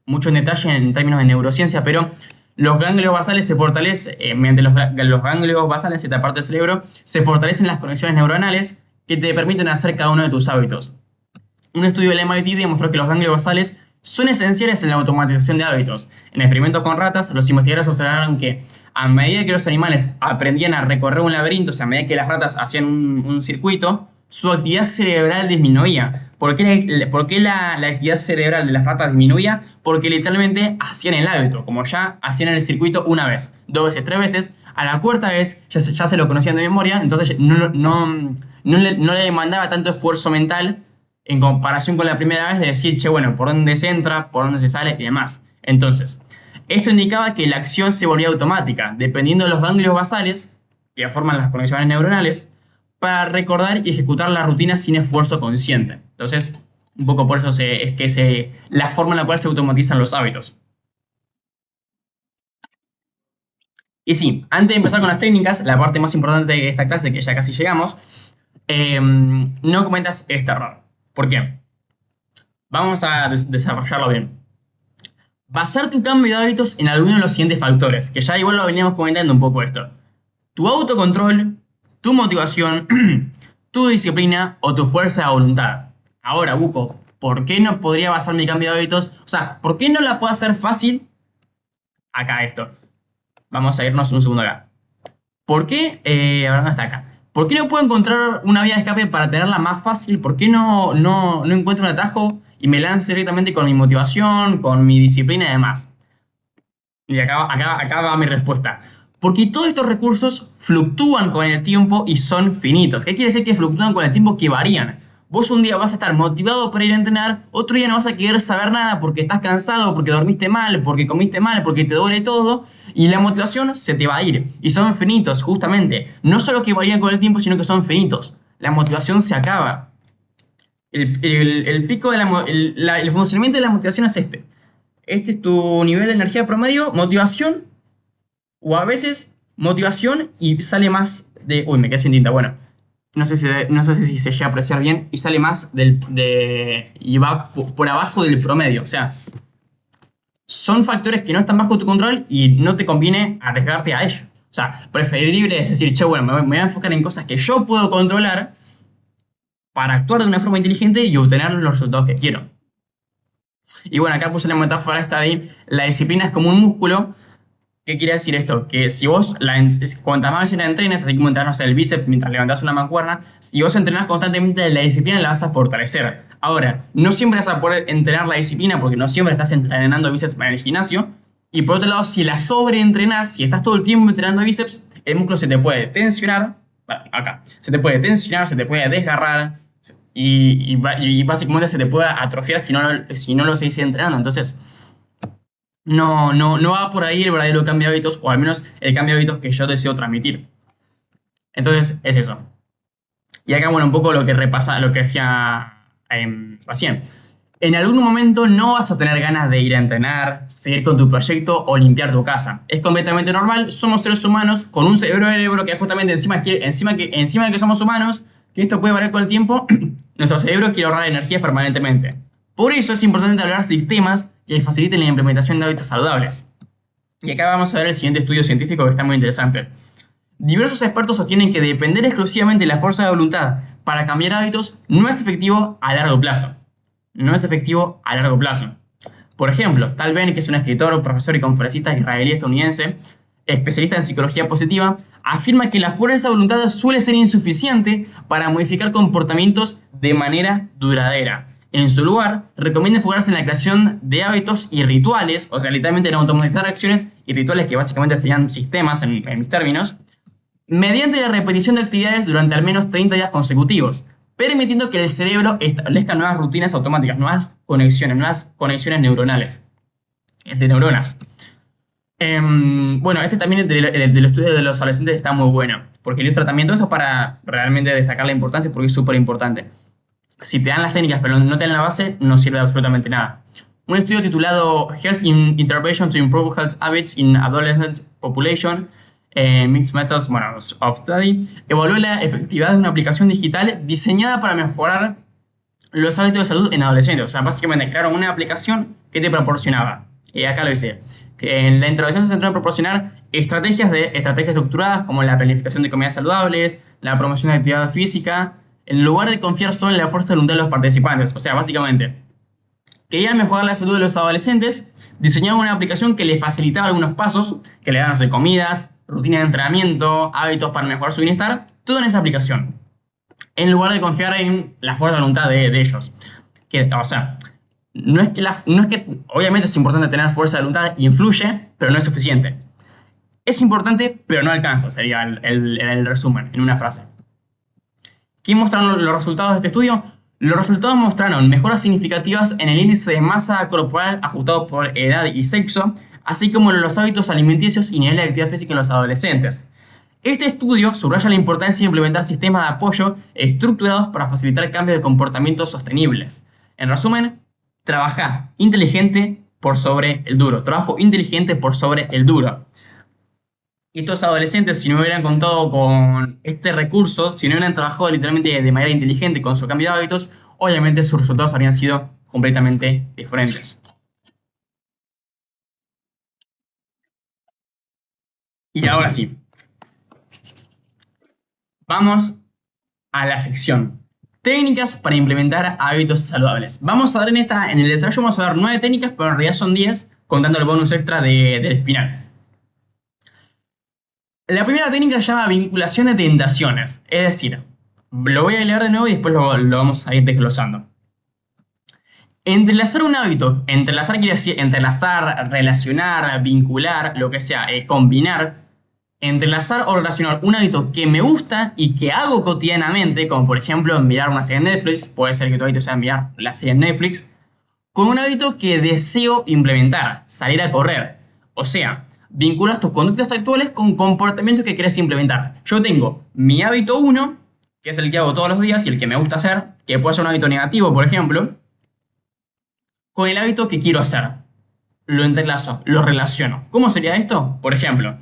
mucho en detalle en términos de neurociencia, pero los ganglios basales se fortalecen, mediante los ganglios basales, esta parte del cerebro, se fortalecen las conexiones neuronales que te permiten hacer cada uno de tus hábitos. Un estudio del MIT demostró que los ganglios basales son esenciales en la automatización de hábitos. En experimentos con ratas, los investigadores observaron que a medida que los animales aprendían a recorrer un laberinto, o sea, a medida que las ratas hacían un circuito, su actividad cerebral disminuía. ¿Por qué la actividad cerebral de las ratas disminuía? Porque literalmente hacían el hábito, como ya hacían el circuito una vez, dos veces, tres veces, a la cuarta vez ya se lo conocían de memoria, entonces no le demandaba tanto esfuerzo mental en comparación con la primera vez de decir, che, bueno, por dónde se entra, por dónde se sale y demás. Entonces, esto indicaba que la acción se volvía automática, dependiendo de los ganglios basales, que forman las conexiones neuronales, para recordar y ejecutar la rutina sin esfuerzo consciente. Entonces, un poco por eso la forma en la cual se automatizan los hábitos. Y sí, antes de empezar con las técnicas, la parte más importante de esta clase, que ya casi llegamos, no cometas este error. ¿Por qué? Vamos a desarrollarlo bien. Basar tu cambio de hábitos en alguno de los siguientes factores, que ya igual lo veníamos comentando un poco esto. Tu autocontrol, tu motivación, tu disciplina o tu fuerza de voluntad. Ahora, Buco, ¿por qué no podría basar mi cambio de hábitos? O sea, ¿por qué no la puedo hacer fácil? Acá esto. Vamos a irnos un segundo acá. ¿Por qué? Ahora hasta acá. ¿Por qué no puedo encontrar una vía de escape para tenerla más fácil? ¿Por qué no encuentro un atajo y me lanzo directamente con mi motivación, con mi disciplina y demás? Y acá va mi respuesta. Porque todos estos recursos fluctúan con el tiempo y son finitos. ¿Qué quiere decir que fluctúan con el tiempo? Que varían. Vos un día vas a estar motivado para ir a entrenar, otro día no vas a querer saber nada porque estás cansado, porque dormiste mal, porque comiste mal, porque te duele todo, y la motivación se te va a ir. Y son finitos, justamente. No solo que varían con el tiempo, sino que son finitos. La motivación se acaba. El pico de el funcionamiento de la motivación es este. Este es tu nivel de energía promedio, motivación, o a veces motivación y sale más de... Uy, me quedé sin tinta. Bueno, no sé si se llega a apreciar bien y sale más y va por abajo del promedio. O sea, son factores que no están bajo tu control y no te conviene arriesgarte a ello. O sea, preferible es decir, che, bueno, me voy a enfocar en cosas que yo puedo controlar para actuar de una forma inteligente y obtener los resultados que quiero. Y bueno, acá puse la metáfora esta de la disciplina es como un músculo. ¿Qué quiere decir esto? Que si vos, cuantas más veces la entrenas, así como entrenás el bíceps mientras levantás una mancuerna, si vos entrenás constantemente la disciplina, la vas a fortalecer. Ahora, no siempre vas a poder entrenar la disciplina porque no siempre estás entrenando bíceps en el gimnasio. Y por otro lado, si la sobreentrenás, si estás todo el tiempo entrenando bíceps, el músculo se te puede tensionar, acá, se te puede tensionar, se te puede desgarrar y básicamente se te puede atrofiar si no lo seguís entrenando. Entonces, no va por ahí el verdadero cambio de hábitos, o al menos el cambio de hábitos que yo deseo transmitir. Entonces, es eso. Y acá, bueno, un poco lo que decía recién. En algún momento no vas a tener ganas de ir a entrenar, seguir con tu proyecto o limpiar tu casa. Es completamente normal, somos seres humanos con un cerebro que justamente encima de que somos humanos, que esto puede variar con el tiempo, nuestro cerebro quiere ahorrar energía permanentemente. Por eso es importante hablar sistemas que faciliten la implementación de hábitos saludables. Y acá vamos a ver el siguiente estudio científico que está muy interesante. Diversos expertos sostienen que depender exclusivamente de la fuerza de voluntad para cambiar hábitos no es efectivo a largo plazo. No es efectivo a largo plazo. Por ejemplo, Tal Ben, que es un escritor, profesor y conferencista israelí estadounidense, especialista en psicología positiva, afirma que la fuerza de voluntad suele ser insuficiente para modificar comportamientos de manera duradera. En su lugar, recomienda enfocarse en la creación de hábitos y rituales, o sea, literalmente en automatizar acciones y rituales que básicamente serían sistemas en mis términos, mediante la repetición de actividades durante al menos 30 días consecutivos, permitiendo que el cerebro establezca nuevas rutinas automáticas, nuevas conexiones neuronales, de neuronas. Bueno, este también del estudio de los adolescentes está muy bueno, porque ilustra también todo esto para realmente destacar la importancia, porque es súper importante. Si te dan las técnicas pero no te dan la base, no sirve absolutamente nada. Un estudio titulado Health Intervention to Improve Health Habits in Adolescent Population, Mixed Methods of Study, evaluó la efectividad de una aplicación digital diseñada para mejorar los hábitos de salud en adolescentes. O sea, básicamente crearon una aplicación que te proporcionaba, y acá lo dice, que en la intervención se centró en proporcionar estrategias estructuradas como la planificación de comidas saludables, la promoción de actividad física, en lugar de confiar solo en la fuerza de voluntad de los participantes. O sea, básicamente, querían mejorar la salud de los adolescentes, diseñaban una aplicación que les facilitaba algunos pasos, que le daban, no sé, comidas, rutina de entrenamiento, hábitos para mejorar su bienestar, todo en esa aplicación, en lugar de confiar en la fuerza de voluntad de ellos. O sea, no es que obviamente es importante tener fuerza de voluntad, influye, pero no es suficiente. Es importante, pero no alcanza, sería el resumen en una frase. ¿Qué mostraron los resultados de este estudio? Los resultados mostraron mejoras significativas en el índice de masa corporal ajustado por edad y sexo, así como en los hábitos alimenticios y nivel de actividad física en los adolescentes. Este estudio subraya la importancia de implementar sistemas de apoyo estructurados para facilitar cambios de comportamientos sostenibles. En resumen, trabaja inteligente por sobre el duro. Trabajo inteligente por sobre el duro. Estos adolescentes, si no hubieran contado con este recurso, si no hubieran trabajado literalmente de manera inteligente con su cambio de hábitos, obviamente sus resultados habrían sido completamente diferentes. Y ahora sí, vamos a la sección técnicas para implementar hábitos saludables. Vamos a ver en el desarrollo vamos a ver 9 técnicas, pero en realidad son 10, contando el bonus extra del final. La primera técnica se llama vinculación de tentaciones. Es decir, lo voy a leer de nuevo y después lo vamos a ir desglosando. Entrelazar un hábito, entrelazar quiere decir entrelazar, relacionar, vincular, lo que sea, combinar. Entrelazar o relacionar un hábito que me gusta y que hago cotidianamente, como por ejemplo mirar una serie en Netflix, puede ser que tu hábito sea mirar la serie en Netflix, con un hábito que deseo implementar, salir a correr. O sea, vinculas tus conductas actuales con comportamientos que quieres implementar. Yo tengo mi hábito 1, que es el que hago todos los días y el que me gusta hacer, que puede ser un hábito negativo, por ejemplo, con el hábito que quiero hacer. Lo entrelazo, lo relaciono. ¿Cómo sería esto? Por ejemplo,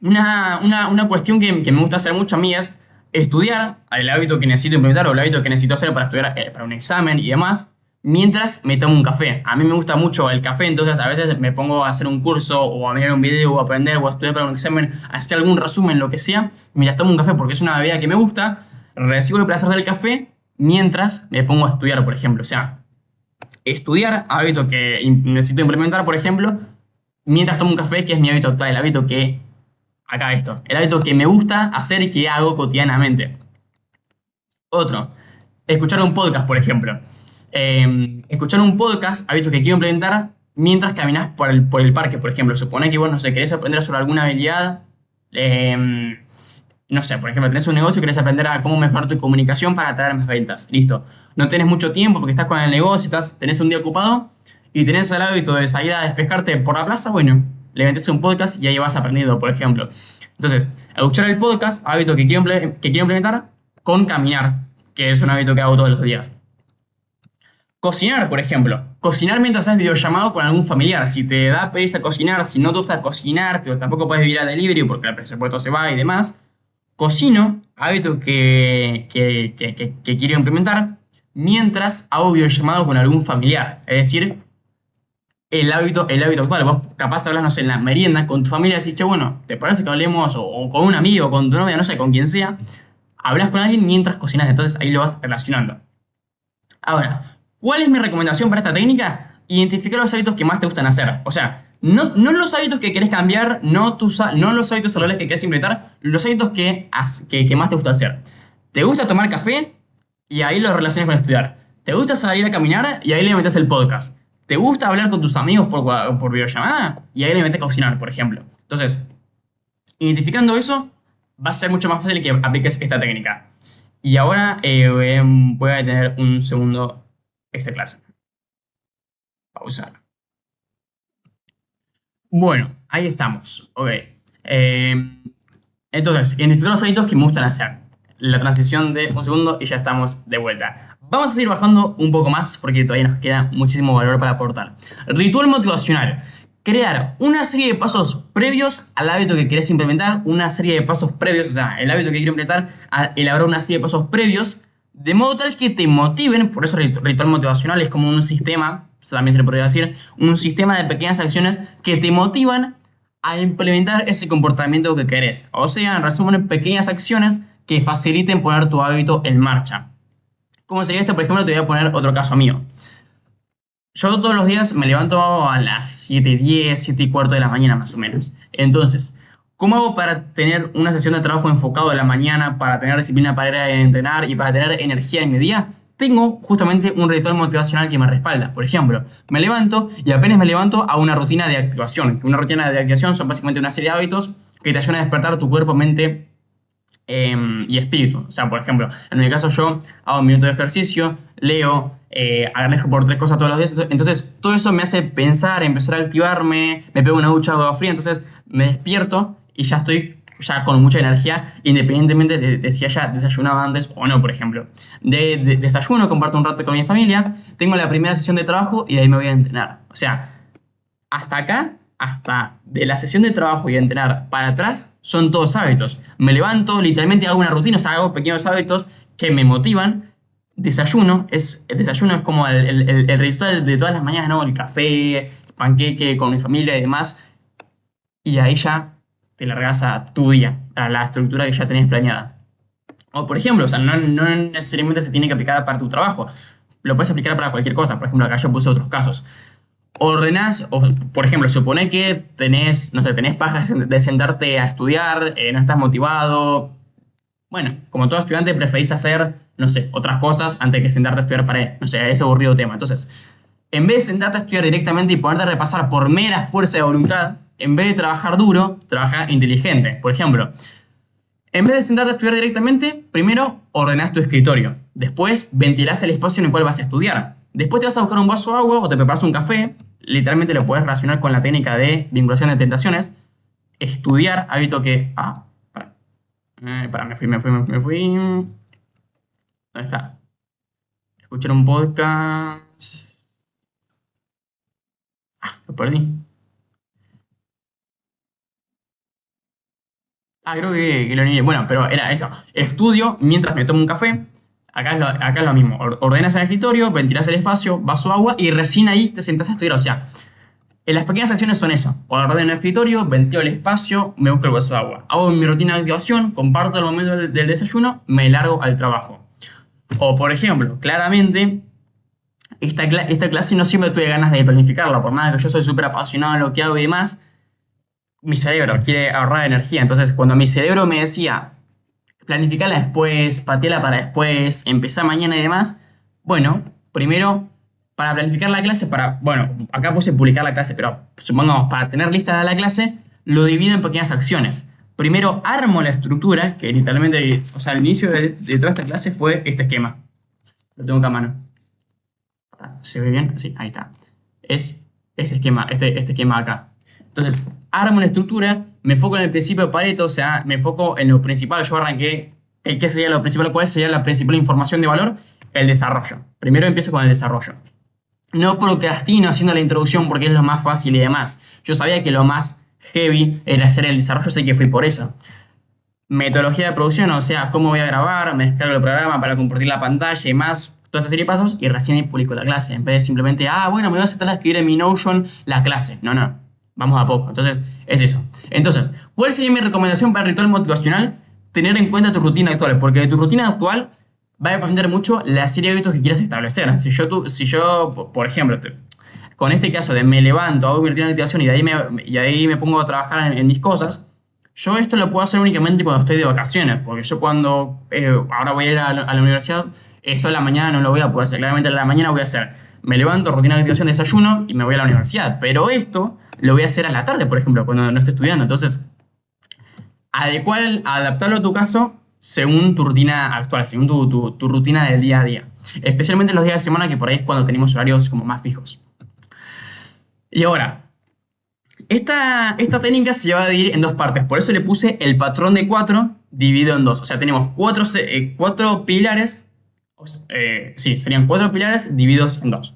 una cuestión que me gusta hacer mucho a mí es estudiar el hábito que necesito implementar o el hábito que necesito hacer para estudiar para un examen y demás, mientras me tomo un café. A mí me gusta mucho el café, entonces a veces me pongo a hacer un curso o a mirar un video o a aprender o a estudiar para un examen, a hacer algún resumen, lo que sea, mientras tomo un café porque es una bebida que me gusta, recibo el placer del café mientras me pongo a estudiar, por ejemplo. O sea, estudiar, hábito que necesito implementar, por ejemplo, mientras tomo un café, que es mi hábito actual, el hábito que, acá esto, el hábito que me gusta hacer y que hago cotidianamente. Otro, escuchar un podcast, por ejemplo. Escuchar un podcast, hábito que quiero implementar mientras caminas por el parque, por ejemplo. Supone que vos, no sé, querés aprender sobre alguna habilidad, no sé, por ejemplo, tenés un negocio y querés aprender a cómo mejorar tu comunicación para atraer más ventas. Listo. No tenés mucho tiempo porque estás con el negocio, tenés un día ocupado y tenés el hábito de salir a despejarte por la plaza, bueno, le metes un podcast y ahí vas aprendiendo, por ejemplo. Entonces, escuchar el podcast, hábito que quiero implementar con caminar, que es un hábito que hago todos los días. Cocinar, por ejemplo. Cocinar mientras haces videollamado con algún familiar. Si te da pereza cocinar, si no te gusta cocinar, pero tampoco puedes vivir a delivery porque el presupuesto se va y demás, cocino, hábito que quiero implementar, mientras hago videollamado con algún familiar. Es decir, el hábito actual. Vos capaz te hablas, no sé, en la merienda con tu familia y decís, che, bueno, ¿te parece que hablemos? O con un amigo, con tu novia, no sé, con quien sea. Hablas con alguien mientras cocinas, entonces ahí lo vas relacionando. Ahora, ¿cuál es mi recomendación para esta técnica? Identificar los hábitos que más te gustan hacer. O sea, no los hábitos que querés cambiar, no los hábitos saludables que querés implementar, los hábitos que más te gusta hacer. ¿Te gusta tomar café? Y ahí lo relacionas con estudiar. ¿Te gusta salir a caminar? Y ahí le metes el podcast. ¿Te gusta hablar con tus amigos por videollamada? Y ahí le metes cocinar, por ejemplo. Entonces, identificando eso, va a ser mucho más fácil que apliques esta técnica. Y ahora voy a detener un segundo esta clase. Pausar. Bueno, ahí estamos. Ok. Entonces, identificar los hábitos que me gustan hacer. La transición de un segundo y ya estamos de vuelta. Vamos a seguir bajando un poco más porque todavía nos queda muchísimo valor para aportar. Ritual motivacional. Crear una serie de pasos previos al hábito que querés implementar, una serie de pasos previos, o sea, el hábito que quiero implementar, a elaborar una serie de pasos previos, de modo tal que te motiven. Por eso el ritual motivacional es como un sistema, también se le podría decir, un sistema de pequeñas acciones que te motivan a implementar ese comportamiento que querés. O sea, en resumen, pequeñas acciones que faciliten poner tu hábito en marcha. ¿Cómo sería esto? Por ejemplo, te voy a poner otro caso mío. Yo todos los días me levanto a las 7:10, 7:15 de la mañana más o menos. Entonces, ¿cómo hago para tener una sesión de trabajo enfocado en la mañana, para tener disciplina para ir a entrenar y para tener energía en mi día? Tengo justamente un ritual motivacional que me respalda. Por ejemplo, me levanto y apenas me levanto a una rutina de activación. Una rutina de activación son básicamente una serie de hábitos que te ayudan a despertar tu cuerpo, mente y espíritu. O sea, por ejemplo, en mi caso yo hago un minuto de ejercicio, leo, agradezco por 3 cosas todos los días. Entonces, todo eso me hace pensar, empezar a activarme, me pego una ducha de agua fría, entonces me despierto y ya estoy con mucha energía, independientemente de si haya desayunado antes o no, por ejemplo. De desayuno, comparto un rato con mi familia, tengo la primera sesión de trabajo y de ahí me voy a entrenar. O sea, hasta acá, hasta de la sesión de trabajo y entrenar para atrás, son todos hábitos. Me levanto, literalmente hago una rutina, o sea, hago pequeños hábitos que me motivan. El desayuno es como el ritual de todas las mañanas, ¿no? El café, el panqueque con mi familia y demás. Y ahí ya te largas a tu día, a la estructura que ya tenés planeada. O por ejemplo, o sea, no necesariamente se tiene que aplicar para tu trabajo. Lo puedes aplicar para cualquier cosa. Por ejemplo, acá yo puse otros casos. ordenás, o, por ejemplo, supone que tenés, no sé, tenés paja de sentarte a estudiar, no estás motivado. Bueno, como todo estudiante preferís hacer, no sé, otras cosas antes que sentarte a estudiar para, no sé, ese aburrido tema. Entonces, en vez de sentarte a estudiar directamente y ponerte a repasar por mera fuerza de voluntad, en vez de trabajar duro, trabaja inteligente. Por ejemplo, en vez de sentarte a estudiar directamente, primero ordenás tu escritorio. Después ventilás el espacio en el cual vas a estudiar. Después te vas a buscar un vaso de agua o te preparas un café. Literalmente lo puedes relacionar con la técnica de vinculación de tentaciones. Estudiar, hábito que... para, me fui. ¿Dónde está? Escuchar un podcast. Lo perdí. Creo que lo niñé. Bueno, pero era eso. Estudio mientras me tomo un café. Acá es lo mismo. Ordenas el escritorio, ventilas el espacio, vaso de agua y recién ahí te sentás a estudiar. O sea, las pequeñas acciones son eso. Ordeno el escritorio, ventilo el espacio, me busco el vaso de agua. Hago mi rutina de activación, comparto el momento del desayuno, me largo al trabajo. O, por ejemplo, claramente, esta clase no siempre tuve ganas de planificarla. Por más que yo soy súper apasionado en lo que hago y demás, mi cerebro quiere ahorrar energía. Entonces, cuando mi cerebro me decía, planificarla después, pateala para después, empezar mañana y demás, bueno, primero, para planificar la clase, bueno, acá puse publicar la clase, pero supongamos, para tener lista la clase, lo divido en pequeñas acciones. Primero armo la estructura, que literalmente, o sea, el inicio de toda esta clase fue este esquema. Lo tengo acá a mano. ¿Se ve bien? Sí, ahí está. Es ese esquema, este esquema acá. Entonces, armo una estructura, me enfoco en el principio de Pareto, o sea, me enfoco en lo principal. Yo arranqué, ¿qué sería lo principal? ¿Cuál sería la principal información de valor? El desarrollo. Primero empiezo con el desarrollo. No procrastino haciendo la introducción porque es lo más fácil y demás. Yo sabía que lo más heavy era hacer el desarrollo, así que fui por eso. Metodología de producción, o sea, cómo voy a grabar, me descargo el programa para compartir la pantalla y más, toda esa serie de pasos, y recién ahí publico la clase, en vez de simplemente, bueno, me voy a sentar a escribir en mi Notion la clase. No, vamos a poco. Entonces, es eso. Entonces, ¿cuál sería mi recomendación para el ritual motivacional? Tener en cuenta tu rutina actual, porque de tu rutina actual va a depender mucho la serie de hábitos que quieras establecer. Si yo por ejemplo, con este caso de me levanto, hago mi rutina de activación y de ahí me pongo a trabajar en mis cosas, yo esto lo puedo hacer únicamente cuando estoy de vacaciones, porque yo cuando ahora voy a ir a la universidad, esto en la mañana no lo voy a poder hacer. Claramente en la mañana voy a hacer, me levanto, rutina de activación, desayuno y me voy a la universidad. Pero esto lo voy a hacer a la tarde, por ejemplo, cuando no estoy estudiando. Entonces, adaptarlo a tu caso según tu rutina actual, según tu rutina del día a día. Especialmente en los días de semana, que por ahí es cuando tenemos horarios como más fijos. Y ahora, esta técnica se va a dividir en dos partes, por eso le puse el patrón de 4 dividido en 2. O sea, tenemos cuatro pilares, sí, serían 4 pilares divididos en 2.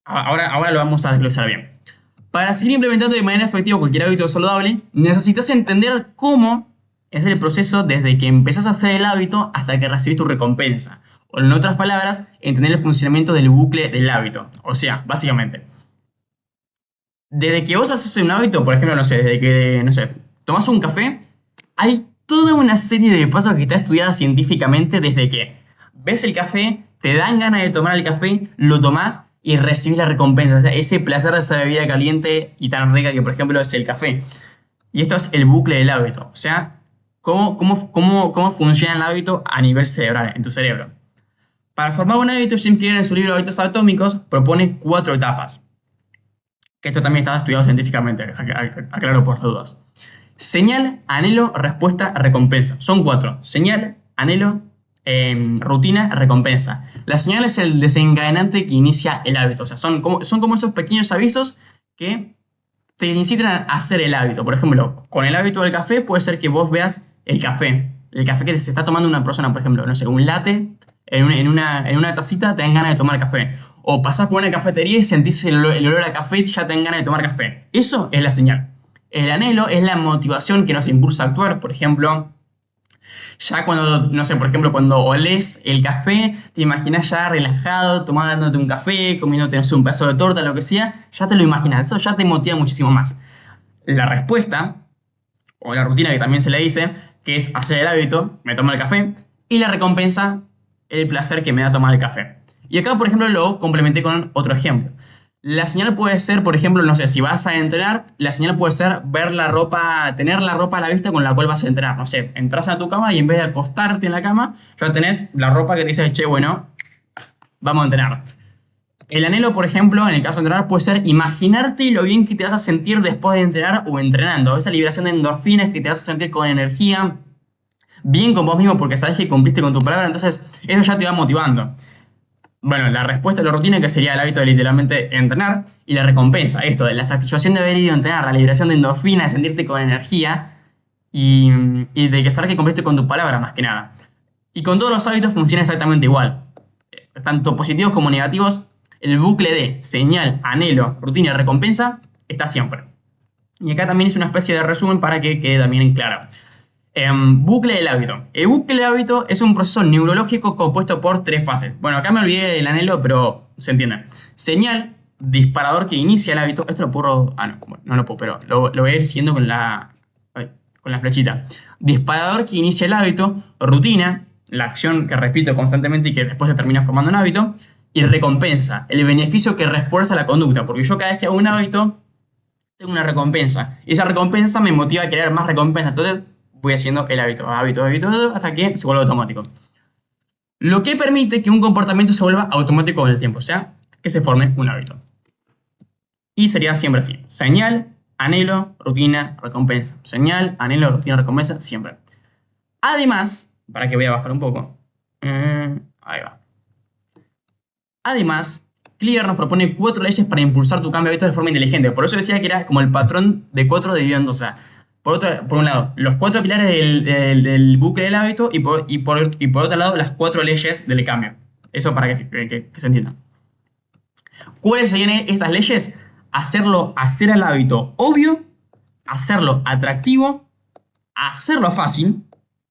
Ahora lo vamos a desglosar bien. Para seguir implementando de manera efectiva cualquier hábito saludable, necesitas entender cómo es el proceso desde que empezás a hacer el hábito hasta que recibís tu recompensa. O en otras palabras, entender el funcionamiento del bucle del hábito. O sea, básicamente, desde que vos haces un hábito, por ejemplo, no sé, desde que, no sé, tomás un café, hay toda una serie de pasos que está estudiada científicamente desde que ves el café, te dan ganas de tomar el café, lo tomás y recibís la recompensa. O sea, ese placer de esa bebida caliente y tan rica que, por ejemplo, es el café. Y esto es el bucle del hábito. O sea, cómo funciona el hábito a nivel cerebral, en tu cerebro. Para formar un hábito, Jim Clear en su libro Hábitos Atómicos propone 4 etapas. Que esto también está estudiado científicamente, aclaro por las dudas. Señal, anhelo, respuesta, recompensa. Son 4. Señal, anhelo, rutina, recompensa. La señal es el desencadenante que inicia el hábito. O sea, son como esos pequeños avisos que te incitan a hacer el hábito. Por ejemplo, con el hábito del café puede ser que vos veas el café. El café que se está tomando una persona, por ejemplo, no sé, un latte en una tacita, te dan ganas de tomar café. O pasás por una cafetería y sentís el olor a café y ya te dan ganas de tomar café. Eso es la señal. El anhelo es la motivación que nos impulsa a actuar. Por ejemplo, ya cuando, no sé, por ejemplo, cuando olés el café, te imaginas ya relajado, tomándote un café, comiéndote, no sé, un pedazo de torta, lo que sea, ya te lo imaginas. Eso ya te motiva muchísimo más. La respuesta, o la rutina que también se le dice, que es hacer el hábito, me tomo el café, y la recompensa, el placer que me da tomar el café. Y acá, por ejemplo, lo complementé con otro ejemplo. La señal puede ser, por ejemplo, no sé, si vas a entrenar, la señal puede ser ver la ropa, tener la ropa a la vista con la cual vas a entrenar. No sé, entras a tu cama y en vez de acostarte en la cama, ya tenés la ropa que te dice, che, bueno, vamos a entrenar. El anhelo, por ejemplo, en el caso de entrenar, puede ser imaginarte lo bien que te vas a sentir después de entrenar o entrenando. Esa liberación de endorfinas que te vas a sentir con energía, bien con vos mismo porque sabes que cumpliste con tu palabra, entonces eso ya te va motivando. Bueno, la respuesta a la rutina, que sería el hábito de literalmente entrenar, y la recompensa, esto de la satisfacción de haber ido a entrenar, la liberación de endorfina, de sentirte con energía y, y de que saber que cumpliste con tu palabra, más que nada. Y con todos los hábitos funciona exactamente igual. Tanto positivos como negativos, el bucle de señal, anhelo, rutina y recompensa está siempre. Y acá también es una especie de resumen para que quede también claro. Bucle del hábito. El bucle del hábito es un proceso neurológico compuesto por tres fases. Bueno, acá me olvidé del anhelo, pero se entiende. Señal, disparador que inicia el hábito. Esto lo puedo... Ah, no, bueno, no lo puedo, pero lo voy a ir siguiendo con la flechita. Disparador que inicia el hábito. Rutina, la acción que repito constantemente y que después se termina formando un hábito. Y recompensa, el beneficio que refuerza la conducta. Porque yo cada vez que hago un hábito, tengo una recompensa. Y esa recompensa me motiva a querer más recompensa. Entonces voy haciendo el hábito, hasta que se vuelve automático. Lo que permite que un comportamiento se vuelva automático con el tiempo, o sea, que se forme un hábito. Y sería siempre así. Señal, anhelo, rutina, recompensa. Señal, anhelo, rutina, recompensa, siempre. Además, para que voy a bajar un poco. Ahí va. Además, Clear nos propone 4 leyes para impulsar tu cambio de hábitos de forma inteligente. Por eso decía que era como el patrón de 4 dividido en 2. O sea, por un lado, los 4 pilares del bucle del hábito y por otro lado, las 4 leyes del cambio. Eso para que se entienda. ¿Cuáles serían estas leyes? Hacer el hábito obvio, hacerlo atractivo, hacerlo fácil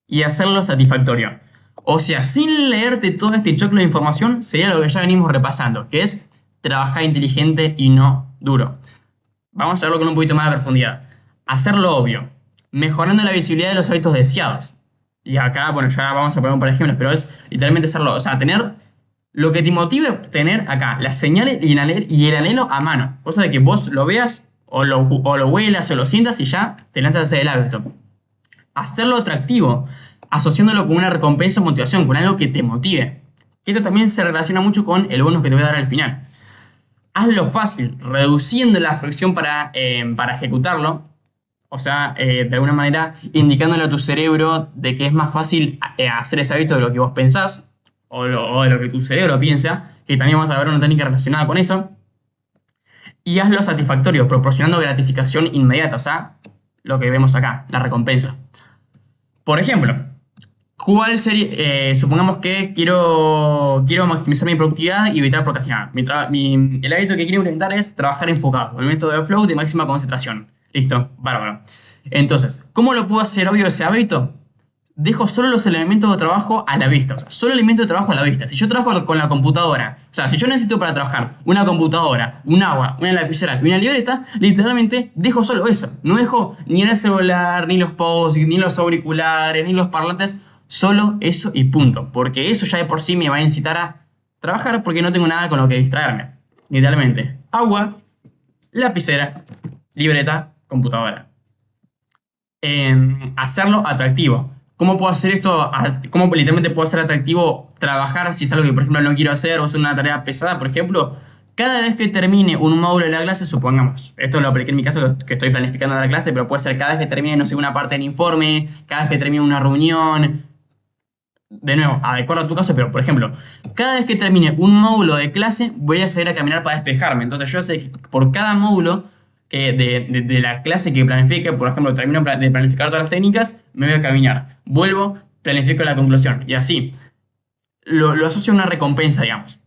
y hacerlo satisfactorio. O sea, sin leerte todo este choclo de información, sería lo que ya venimos repasando, que es trabajar inteligente y no duro. Vamos a verlo con un poquito más de profundidad. Hacerlo obvio, mejorando la visibilidad de los hábitos deseados. Y acá, bueno, ya vamos a poner un par de ejemplos, pero es literalmente hacerlo, o sea, tener lo que te motive, tener acá las señales y el anhelo a mano. Cosa de que vos lo veas o lo huelas o lo sientas y ya te lanzas a hacer el hábito. Hacerlo atractivo, asociándolo con una recompensa o motivación, con algo que te motive. Esto también se relaciona mucho con el bonus que te voy a dar al final. Hazlo fácil, reduciendo la fricción para ejecutarlo. O sea, de alguna manera indicándole a tu cerebro de que es más fácil hacer ese hábito de lo que vos pensás o de lo que tu cerebro piensa, que también vamos a ver una técnica relacionada con eso. Y hazlo satisfactorio, proporcionando gratificación inmediata, o sea, lo que vemos acá, la recompensa. Por ejemplo, ¿cuál sería? Supongamos que quiero maximizar mi productividad y evitar procrastinar. El hábito que quiero implementar es trabajar enfocado, el método de flow de máxima concentración. Listo, bárbaro. Entonces, ¿cómo lo puedo hacer obvio ese hábito? Dejo solo los elementos de trabajo a la vista, o sea, solo elementos de trabajo a la vista. Si yo trabajo con la computadora, o sea, si yo necesito para trabajar una computadora, un agua, una lapicera y una libreta, literalmente dejo solo eso. No dejo ni el celular, ni los posts, ni los auriculares, ni los parlantes, solo eso y punto. Porque eso ya de por sí me va a incitar a trabajar porque no tengo nada con lo que distraerme. Literalmente, agua, lapicera, libreta, computadora. Hacerlo atractivo. ¿Cómo puedo hacer esto? ¿Cómo literalmente puedo hacer atractivo trabajar si es algo que, por ejemplo, no quiero hacer o es una tarea pesada? Por ejemplo, cada vez que termine un módulo de la clase, supongamos, esto lo apliqué en mi caso que estoy planificando la clase, pero puede ser cada vez que termine, no sé, una parte del informe, cada vez que termine una reunión. De nuevo, de acuerdo a tu caso, pero por ejemplo, cada vez que termine un módulo de clase, voy a salir a caminar para despejarme. Entonces yo sé que por cada módulo de la clase que planifique, por ejemplo, termino de planificar todas las técnicas, me voy a caminar. Vuelvo, planifico la conclusión. Y así, lo asocio a una recompensa, digamos.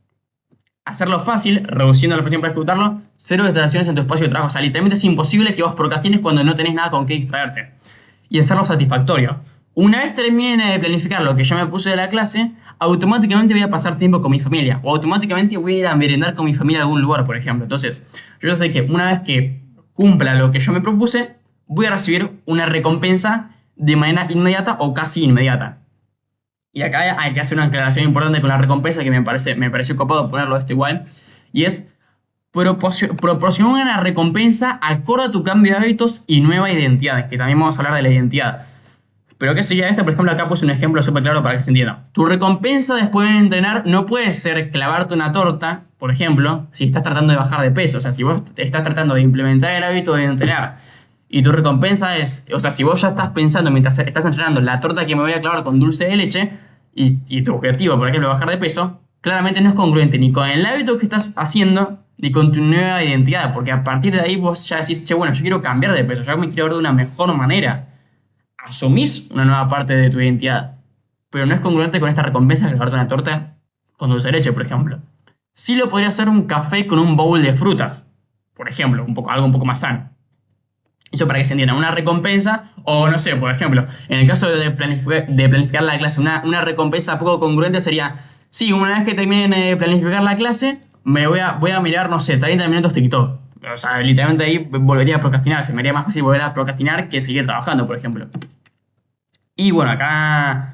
Hacerlo fácil, reduciendo la presión para ejecutarlo, cero distracciones en tu espacio de trabajo. O sea, literalmente es imposible que vos procrastines cuando no tenés nada con qué distraerte. Y hacerlo satisfactorio. Una vez termine de planificar lo que yo me puse de la clase, automáticamente voy a pasar tiempo con mi familia. O automáticamente voy a ir a merendar con mi familia a algún lugar, por ejemplo. Entonces, yo ya sé que una vez que cumpla lo que yo me propuse, voy a recibir una recompensa de manera inmediata o casi inmediata. Y acá hay que hacer una aclaración importante con la recompensa que me pareció copado ponerlo esto igual. Y es, proporciona una recompensa acorde a tu cambio de hábitos y nueva identidad, que también vamos a hablar de la identidad. Pero ¿qué sería esto? Por ejemplo, acá puse un ejemplo súper claro para que se entienda. Tu recompensa después de entrenar no puede ser clavarte una torta, por ejemplo, si estás tratando de bajar de peso. O sea, si vos estás tratando de implementar el hábito de entrenar y tu recompensa es, o sea, si vos ya estás pensando mientras estás entrenando la torta que me voy a clavar con dulce de leche y tu objetivo, por ejemplo, bajar de peso, claramente no es congruente ni con el hábito que estás haciendo ni con tu nueva identidad, porque a partir de ahí vos ya decís, che, bueno, yo quiero cambiar de peso, yo me quiero ver de una mejor manera. Asumís una nueva parte de tu identidad, pero no es congruente con esta recompensa de darte una torta con dulce de leche, por ejemplo. Sí lo podría hacer un café con un bowl de frutas, por ejemplo, algo un poco más sano. Eso para que se entienda, una recompensa, o no sé, por ejemplo, en el caso de planificar la clase, una recompensa poco congruente sería, sí, una vez que termine de planificar la clase, voy a mirar, no sé, 30 minutos TikTok. O sea, literalmente ahí volvería a procrastinar, se me haría más fácil volver a procrastinar que seguir trabajando, por ejemplo. Y bueno, acá,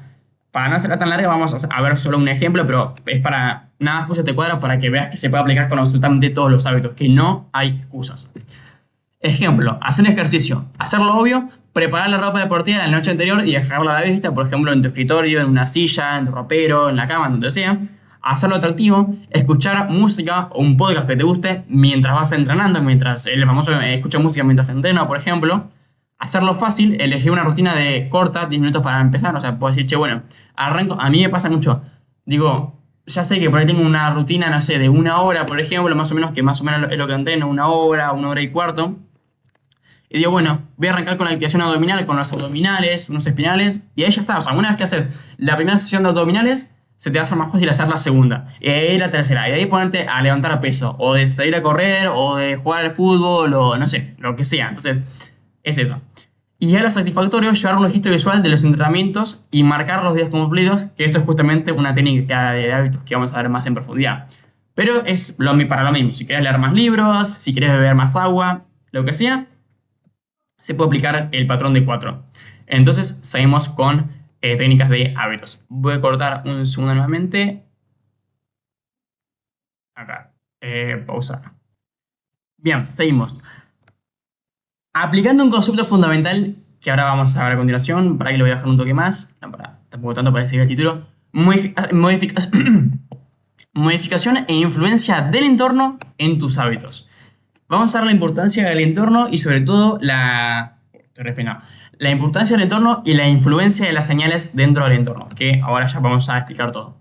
para no hacerla tan larga, vamos a ver solo un ejemplo, pero es para, nada más puse este cuadro para que veas que se puede aplicar con absolutamente todos los hábitos, que no hay excusas. Ejemplo, hacer ejercicio, hacerlo obvio, preparar la ropa deportiva la noche anterior y dejarla a la vista, por ejemplo, en tu escritorio, en una silla, en tu ropero, en la cama, donde sea. Hacerlo atractivo, escuchar música o un podcast que te guste mientras vas entrenando, mientras el famoso escucho música mientras entreno, por ejemplo. Hacerlo fácil, elegir una rutina de corta, 10 minutos para empezar. O sea, puedo decir, che, bueno, arranco. A mí me pasa mucho. Digo, ya sé que por ahí tengo una rutina, no sé, de una hora, por ejemplo, más o menos, que más o menos es lo que entreno, una hora y cuarto. Y digo, bueno, voy a arrancar con la activación abdominal, con los abdominales, unos espinales, y ahí ya está. O sea, una vez que haces la primera sesión de abdominales, se te va a hacer más fácil hacer la segunda, y ahí la tercera, y de ahí ponerte a levantar peso, o de salir a correr, o de jugar al fútbol, o no sé, lo que sea. Entonces, es eso. Y ya lo satisfactorio, llevar un registro visual de los entrenamientos y marcar los días cumplidos, que esto es justamente una técnica de hábitos que vamos a ver más en profundidad. Pero es para lo mismo. Si quieres leer más libros, si quieres beber más agua, lo que sea, se puede aplicar el patrón de 4. Entonces, seguimos con técnicas de hábitos. Voy a cortar un segundo nuevamente. Acá. Pausar. Bien, seguimos. Aplicando un concepto fundamental que ahora vamos a ver a continuación, para que lo voy a dejar un toque más, no, tampoco tanto para seguir el título, modificación e influencia del entorno en tus hábitos. Vamos a dar la importancia del entorno y sobre todo la importancia del entorno y la influencia de las señales dentro del entorno, que ahora ya vamos a explicar todo.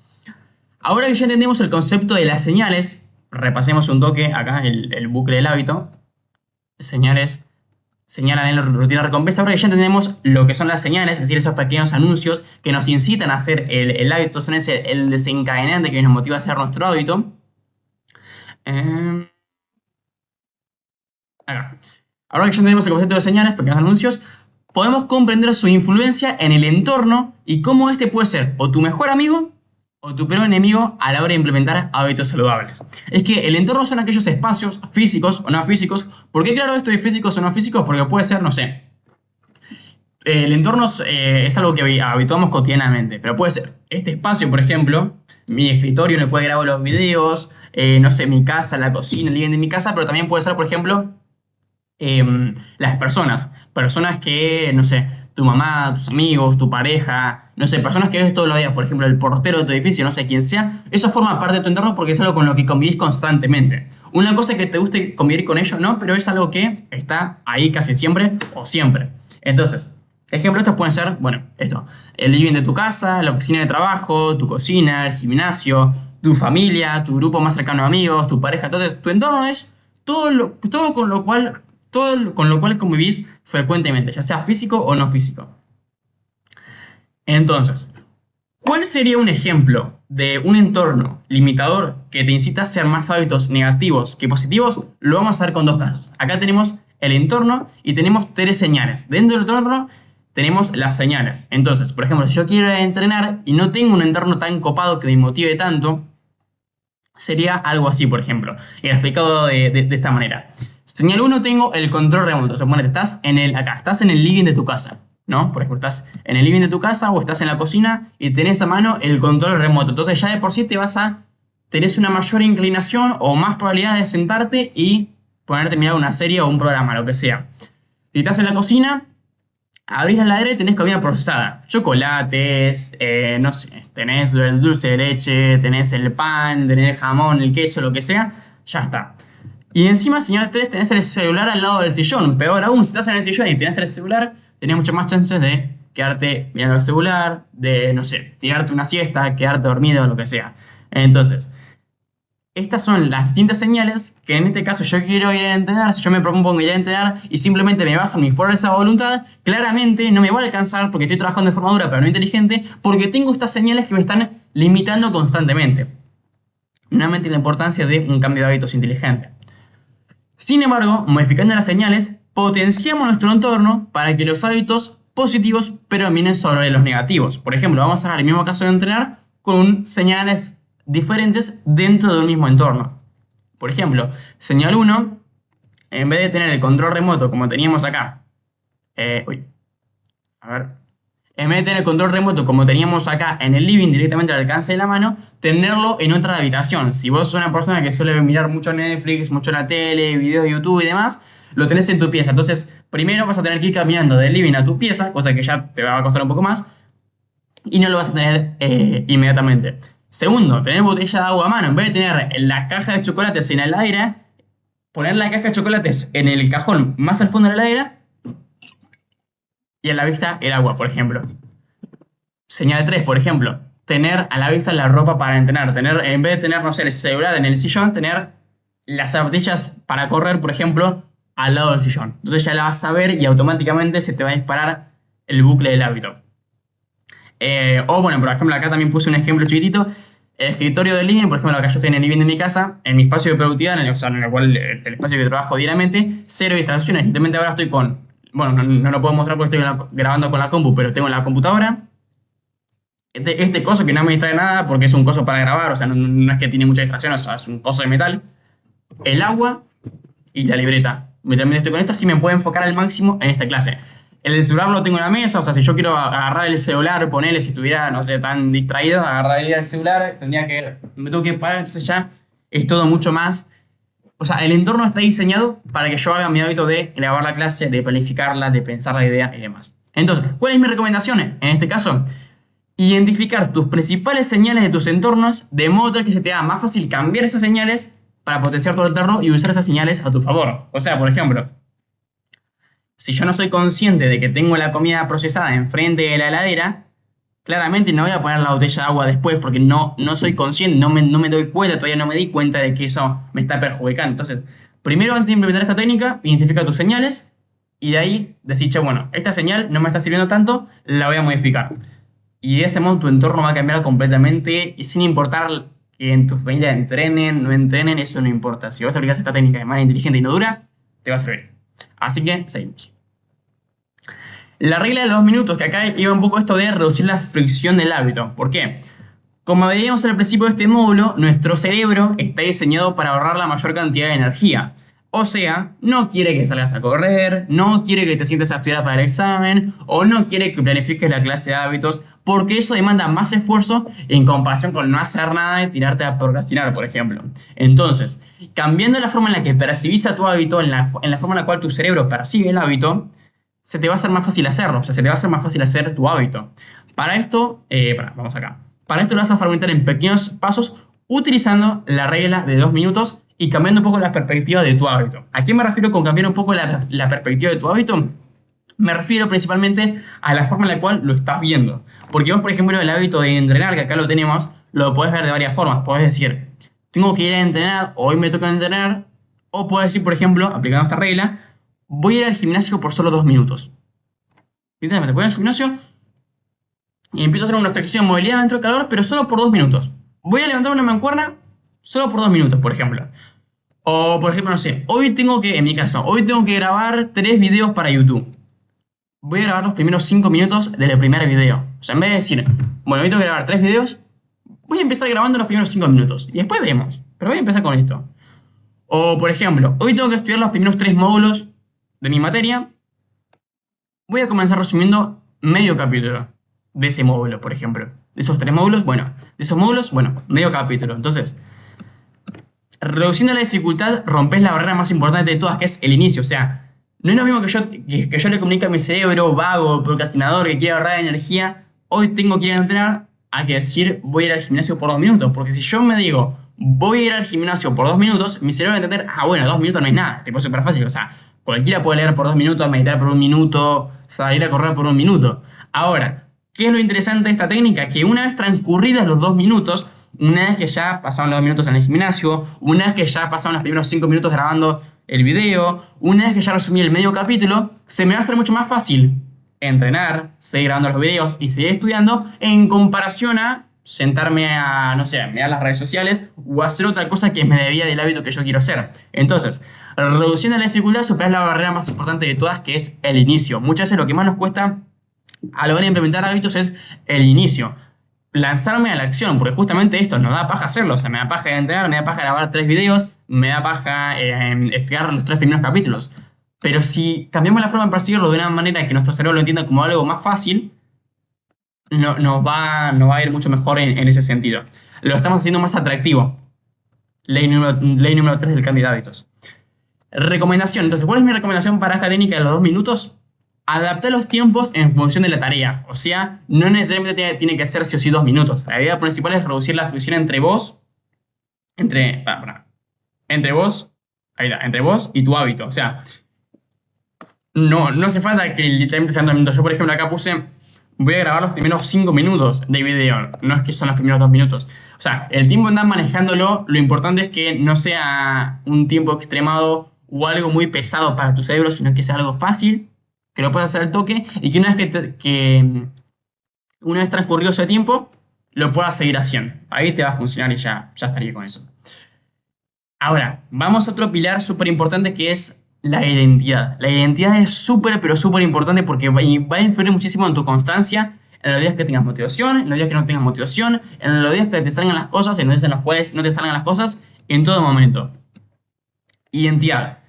Ahora que ya entendemos el concepto de las señales, repasemos un toque acá el bucle del hábito. Señales señalan en la rutina de recompensa. Ahora que ya entendemos lo que son las señales, es decir, esos pequeños anuncios que nos incitan a hacer el hábito, son el desencadenante que nos motiva a hacer nuestro hábito. Acá. Ahora que ya entendemos el concepto de señales, pequeños anuncios, podemos comprender su influencia en el entorno y cómo este puede ser o tu mejor amigo o tu peor enemigo a la hora de implementar hábitos saludables. Es que el entorno son aquellos espacios físicos o no físicos. ¿Por qué claro esto de físicos o no físicos? Porque puede ser, no sé, el entorno es algo que habituamos cotidianamente, pero puede ser este espacio, por ejemplo, mi escritorio en el cual grabo los videos, no sé, mi casa, la cocina, el living de mi casa, pero también puede ser, por ejemplo, las personas que, no sé, tu mamá, tus amigos, tu pareja, no sé, personas que ves todos los días, por ejemplo, el portero de tu edificio, no sé quién sea, eso forma parte de tu entorno porque es algo con lo que convivís constantemente. Una cosa es que te guste convivir con ellos, ¿no? Pero es algo que está ahí casi siempre o siempre. Entonces, ejemplos estos pueden ser, bueno, esto, el living de tu casa, la oficina de trabajo, tu cocina, el gimnasio, tu familia, tu grupo más cercano de amigos, tu pareja. Entonces, tu entorno es todo con lo cual convivís frecuentemente, ya sea físico o no físico. Entonces, ¿cuál sería un ejemplo de un entorno limitador que te incita a hacer más hábitos negativos que positivos? Lo vamos a ver con dos casos. Acá tenemos el entorno y tenemos tres señales. Dentro del entorno tenemos las señales. Entonces, por ejemplo, si yo quiero entrenar y no tengo un entorno tan copado que me motive tanto, sería algo así, por ejemplo. Y explicado de esta manera. Señal 1, tengo el control remoto. O sea, bueno, estás en el living de tu casa, ¿no? Por ejemplo, estás en el living de tu casa o estás en la cocina y tenés a mano el control remoto. Entonces ya de por sí te vas a tenés una mayor inclinación o más probabilidad de sentarte y ponerte a mirar una serie o un programa, lo que sea. Si estás en la cocina, abrís la heladera y tenés comida procesada. Chocolates, no sé, tenés el dulce de leche, tenés el pan, tenés el jamón, el queso, lo que sea, ya está. Y encima, señal 3, tenés el celular al lado del sillón. Peor aún, si estás en el sillón y tenés el celular, tenés muchas más chances de quedarte mirando el celular, de, no sé, tirarte una siesta, quedarte dormido, lo que sea. Entonces, estas son las distintas señales que en este caso yo quiero ir a entrenar. Si yo me propongo ir a entrenar y simplemente me baso en mi fuerza de voluntad, claramente no me va a alcanzar porque estoy trabajando de forma dura pero no inteligente, porque tengo estas señales que me están limitando constantemente. Nuevamente la importancia de un cambio de hábitos inteligente. Sin embargo, modificando las señales, potenciamos nuestro entorno para que los hábitos positivos predominen sobre los negativos. Por ejemplo, vamos a hacer el mismo caso de entrenar con señales diferentes dentro de un mismo entorno. Por ejemplo, señal 1, en vez de tener el control remoto como teníamos acá, en vez de tener el control remoto como teníamos acá en el living directamente al alcance de la mano, tenerlo en otra habitación. Si vos sos una persona que suele mirar mucho Netflix, mucho la tele, videos de YouTube y demás, lo tenés en tu pieza. Entonces, primero vas a tener que ir caminando del living a tu pieza, cosa que ya te va a costar un poco más, y no lo vas a tener inmediatamente. Segundo, tener botella de agua a mano. En vez de tener la caja de chocolates en la heladera, poner la caja de chocolates en el cajón más al fondo de la heladera y a la vista el agua, por ejemplo. Señal 3, por ejemplo, tener a la vista la ropa para entrenar. En vez de tener, no sé, el celular en el sillón, tener las zapatillas para correr, por ejemplo, al lado del sillón. Entonces ya la vas a ver y automáticamente se te va a disparar el bucle del hábito. O bueno, por ejemplo, acá también puse un ejemplo chiquitito. El escritorio del living, por ejemplo, acá yo estoy en el living de mi casa, en mi espacio de productividad, en el cual el espacio que trabajo diariamente, cero distracciones. Simplemente ahora estoy con, bueno, no lo puedo mostrar porque estoy grabando con la compu, pero tengo la computadora. Este coso que no me distrae nada porque es un coso para grabar, o sea, no es que tiene mucha distracción, o sea, es un coso de metal. El agua y la libreta. Mientras estoy con esto, así me puedo enfocar al máximo en esta clase. El celular lo tengo en la mesa, o sea, si yo quiero agarrar el celular, ponerle, si estuviera, no sé, tan distraído, agarraría el celular, me tengo que parar, entonces ya es todo mucho más. O sea, el entorno está diseñado para que yo haga mi hábito de grabar la clase, de planificarla, de pensar la idea y demás. Entonces, ¿cuál es mi recomendación? En este caso, identificar tus principales señales de tus entornos, de modo tal que se te haga más fácil cambiar esas señales para potenciar tu entorno y usar esas señales a tu favor. O sea, por ejemplo, si yo no soy consciente de que tengo la comida procesada enfrente de la heladera, claramente no voy a poner la botella de agua después porque no soy consciente, no me doy cuenta, todavía no me di cuenta de que eso me está perjudicando. Entonces, primero antes de implementar esta técnica, identifica tus señales y de ahí decir, che, bueno, esta señal no me está sirviendo tanto, la voy a modificar. Y de ese modo tu entorno va a cambiar completamente y sin importar que en tu familia entrenen, no entrenen, eso no importa. Si vas a aplicar esta técnica de manera inteligente y no dura, te va a servir. Así que seguimos. La regla de los 2 minutos, que acá iba un poco esto de reducir la fricción del hábito. ¿Por qué? Como veíamos al principio de este módulo, nuestro cerebro está diseñado para ahorrar la mayor cantidad de energía. O sea, no quiere que salgas a correr, no quiere que te sientes a estudiar para el examen, o no quiere que planifiques la clase de hábitos, porque eso demanda más esfuerzo en comparación con no hacer nada y tirarte a procrastinar, por ejemplo. Entonces, cambiando la forma en la que percibís a tu hábito, en la forma en la cual tu cerebro percibe el hábito, se te va a hacer más fácil hacerlo, o sea, se te va a hacer más fácil hacer tu hábito. Para esto, vamos acá. Para esto lo vas a fragmentar en pequeños pasos utilizando la regla de 2 minutos y cambiando un poco la perspectiva de tu hábito. ¿A qué me refiero con cambiar un poco la perspectiva de tu hábito? Me refiero principalmente a la forma en la cual lo estás viendo. Porque vos, por ejemplo, el hábito de entrenar, que acá lo tenemos, lo podés ver de varias formas. Podés decir, tengo que ir a entrenar, hoy me toca entrenar. O podés decir, por ejemplo, aplicando esta regla, voy a ir al gimnasio por solo 2 minutos. Literalmente, voy al gimnasio y empiezo a hacer una flexión movilidad dentro del calor, pero solo por 2 minutos. Voy a levantar una mancuerna solo por 2 minutos, por ejemplo. O, por ejemplo, no sé, en mi caso, hoy tengo que grabar 3 videos para YouTube. Voy a grabar los primeros 5 minutos del primer video. O sea, en vez de decir, bueno, hoy tengo que grabar 3 videos, voy a empezar grabando los primeros 5 minutos. Y después vemos. Pero voy a empezar con esto. O, por ejemplo, hoy tengo que estudiar los primeros 3 módulos de mi materia. Voy a comenzar resumiendo medio capítulo de ese módulo, por ejemplo. De esos 3 módulos, bueno. De esos módulos, bueno, medio capítulo. Entonces, Reduciendo la dificultad, rompes la barrera más importante de todas, que es el inicio. O sea, no es lo mismo que yo le comunique a mi cerebro vago, procrastinador, que quiere ahorrar energía, hoy tengo que ir a entrenar, a que decir voy a ir al gimnasio por 2 minutos. Porque si yo me digo voy a ir al gimnasio por 2 minutos, mi cerebro va a entender, bueno, 2 minutos no es nada, tipo súper fácil. O sea, cualquiera puede leer por 2 minutos, meditar por 1 minuto, salir a correr por 1 minuto. Ahora, ¿qué es lo interesante de esta técnica? Que una vez transcurridos los 2 minutos, una vez que ya pasaron los 2 minutos en el gimnasio, una vez que ya pasaron los primeros 5 minutos grabando el video, una vez que ya resumí el medio capítulo, se me va a hacer mucho más fácil entrenar, seguir grabando los videos y seguir estudiando en comparación a sentarme a, no sé, mirar las redes sociales o hacer otra cosa que me debía del hábito que yo quiero hacer. Entonces, reduciendo la dificultad, superar la barrera más importante de todas, que es el inicio. Muchas veces lo que más nos cuesta a la hora de implementar hábitos es el inicio. Lanzarme a la acción, porque justamente esto nos da paja hacerlo. O sea, me da paja entrenar, me da paja grabar 3 videos, me da paja estudiar los 3 primeros capítulos. Pero si cambiamos la forma de percibirlo de una manera que nuestro cerebro lo entienda como algo más fácil, nos va a ir mucho mejor en ese sentido. Lo estamos haciendo más atractivo. Ley número 3 del cambio de hábitos. Recomendación. Entonces, ¿cuál es mi recomendación para esta técnica de los 2 minutos? Adaptar los tiempos en función de la tarea. O sea, no necesariamente tiene que ser sí o sí 2 minutos. La idea principal es reducir la fricción entre vos, entre vos, entre vos y tu hábito. O sea, no hace falta que literalmente sean 2 minutos. Yo, por ejemplo, acá puse, voy a grabar los primeros 5 minutos de video. No es que son los primeros 2 minutos. O sea, el tiempo andar manejándolo, lo importante es que no sea un tiempo extremado o algo muy pesado para tu cerebro, sino que sea algo fácil, que lo puedas hacer al toque y que una vez transcurrido ese tiempo, lo puedas seguir haciendo. Ahí te va a funcionar y ya estaría con eso. Ahora, vamos a otro pilar súper importante que es la identidad. La identidad es súper, pero súper importante porque va a influir muchísimo en tu constancia, en los días que tengas motivación, en los días que no tengas motivación, en los días que te salgan las cosas, en los días en los cuales no te salgan las cosas, en todo momento. Identidad.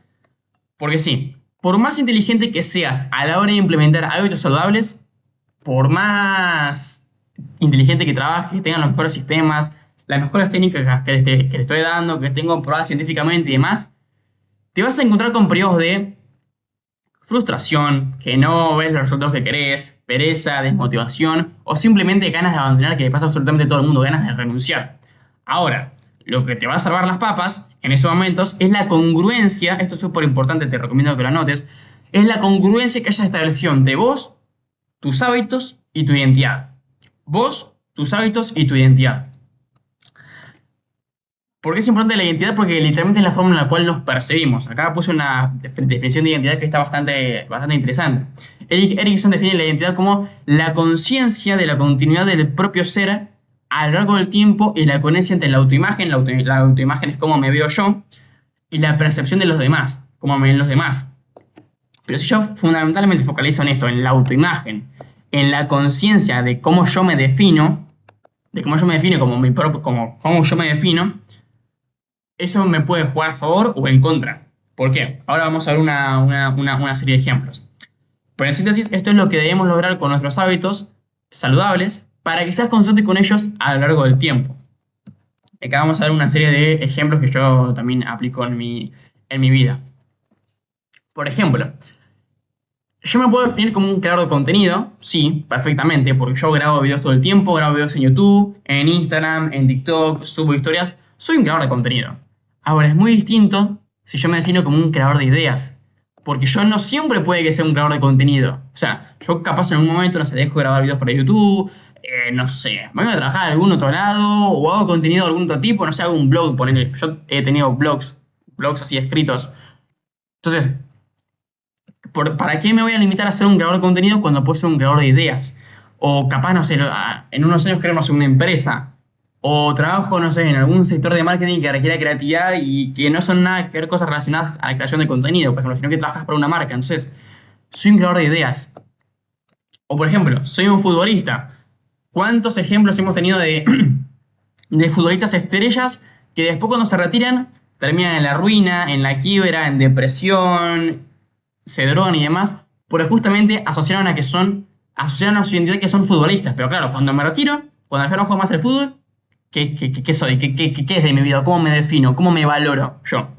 Porque sí, por más inteligente que seas a la hora de implementar hábitos saludables, por más inteligente que trabajes, que tengas los mejores sistemas, las mejores técnicas que te estoy dando, que tengo probadas científicamente y demás, te vas a encontrar con periodos de frustración, que no ves los resultados que querés, pereza, desmotivación o simplemente ganas de abandonar, que le pasa a absolutamente todo el mundo, ganas de renunciar. Ahora, lo que te va a salvar las papas en esos momentos es la congruencia, esto es súper importante, te recomiendo que lo anotes, es la congruencia que haya establecido entre vos, tus hábitos y tu identidad. Vos, tus hábitos y tu identidad. ¿Por qué es importante la identidad? Porque literalmente es la forma en la cual nos percibimos. Acá puse una definición de identidad que está bastante interesante. Erickson define la identidad como la conciencia de la continuidad del propio ser a lo largo del tiempo y la coherencia entre la autoimagen, la autoimagen es cómo me veo yo, y la percepción de los demás, cómo me ven los demás. Pero si yo fundamentalmente focalizo en esto, en la autoimagen, en la conciencia de cómo yo me defino, como cómo yo me defino, eso me puede jugar a favor o en contra. ¿Por qué? Ahora vamos a ver una serie de ejemplos. Pero en síntesis, esto es lo que debemos lograr con nuestros hábitos saludables para que seas constante con ellos a lo largo del tiempo. Acá vamos a ver una serie de ejemplos que yo también aplico en mi vida. Por ejemplo, yo me puedo definir como un creador de contenido, sí, perfectamente, porque yo grabo videos todo el tiempo, grabo videos en YouTube, en Instagram, en TikTok, subo historias, soy un creador de contenido. Ahora, es muy distinto si yo me defino como un creador de ideas, porque yo no siempre puede que sea un creador de contenido. O sea, yo capaz en algún momento, no sé, dejo de grabar videos para YouTube, no sé, me voy a trabajar en algún otro lado, o hago contenido de algún otro tipo, no sé, hago un blog, ponele. Yo he tenido blogs así escritos. Entonces, ¿para qué me voy a limitar a ser un creador de contenido cuando puedo ser un creador de ideas? O capaz, no sé, en unos años creo, no sé, una empresa. O trabajo, no sé, en algún sector de marketing que requiera creatividad y que no son nada que ver cosas relacionadas a la creación de contenido, por ejemplo, sino que trabajas para una marca. Entonces, soy un creador de ideas. O por ejemplo, soy un futbolista. ¿Cuántos ejemplos hemos tenido de futbolistas estrellas que después cuando se retiran terminan en la ruina, en la quiebra, en depresión, se drogan y demás, porque justamente asociaron a su identidad que son futbolistas? Pero claro, cuando me retiro, cuando ya no juego más el fútbol, ¿Qué soy? ¿Qué es de mi vida? ¿Cómo me defino? ¿Cómo me valoro yo?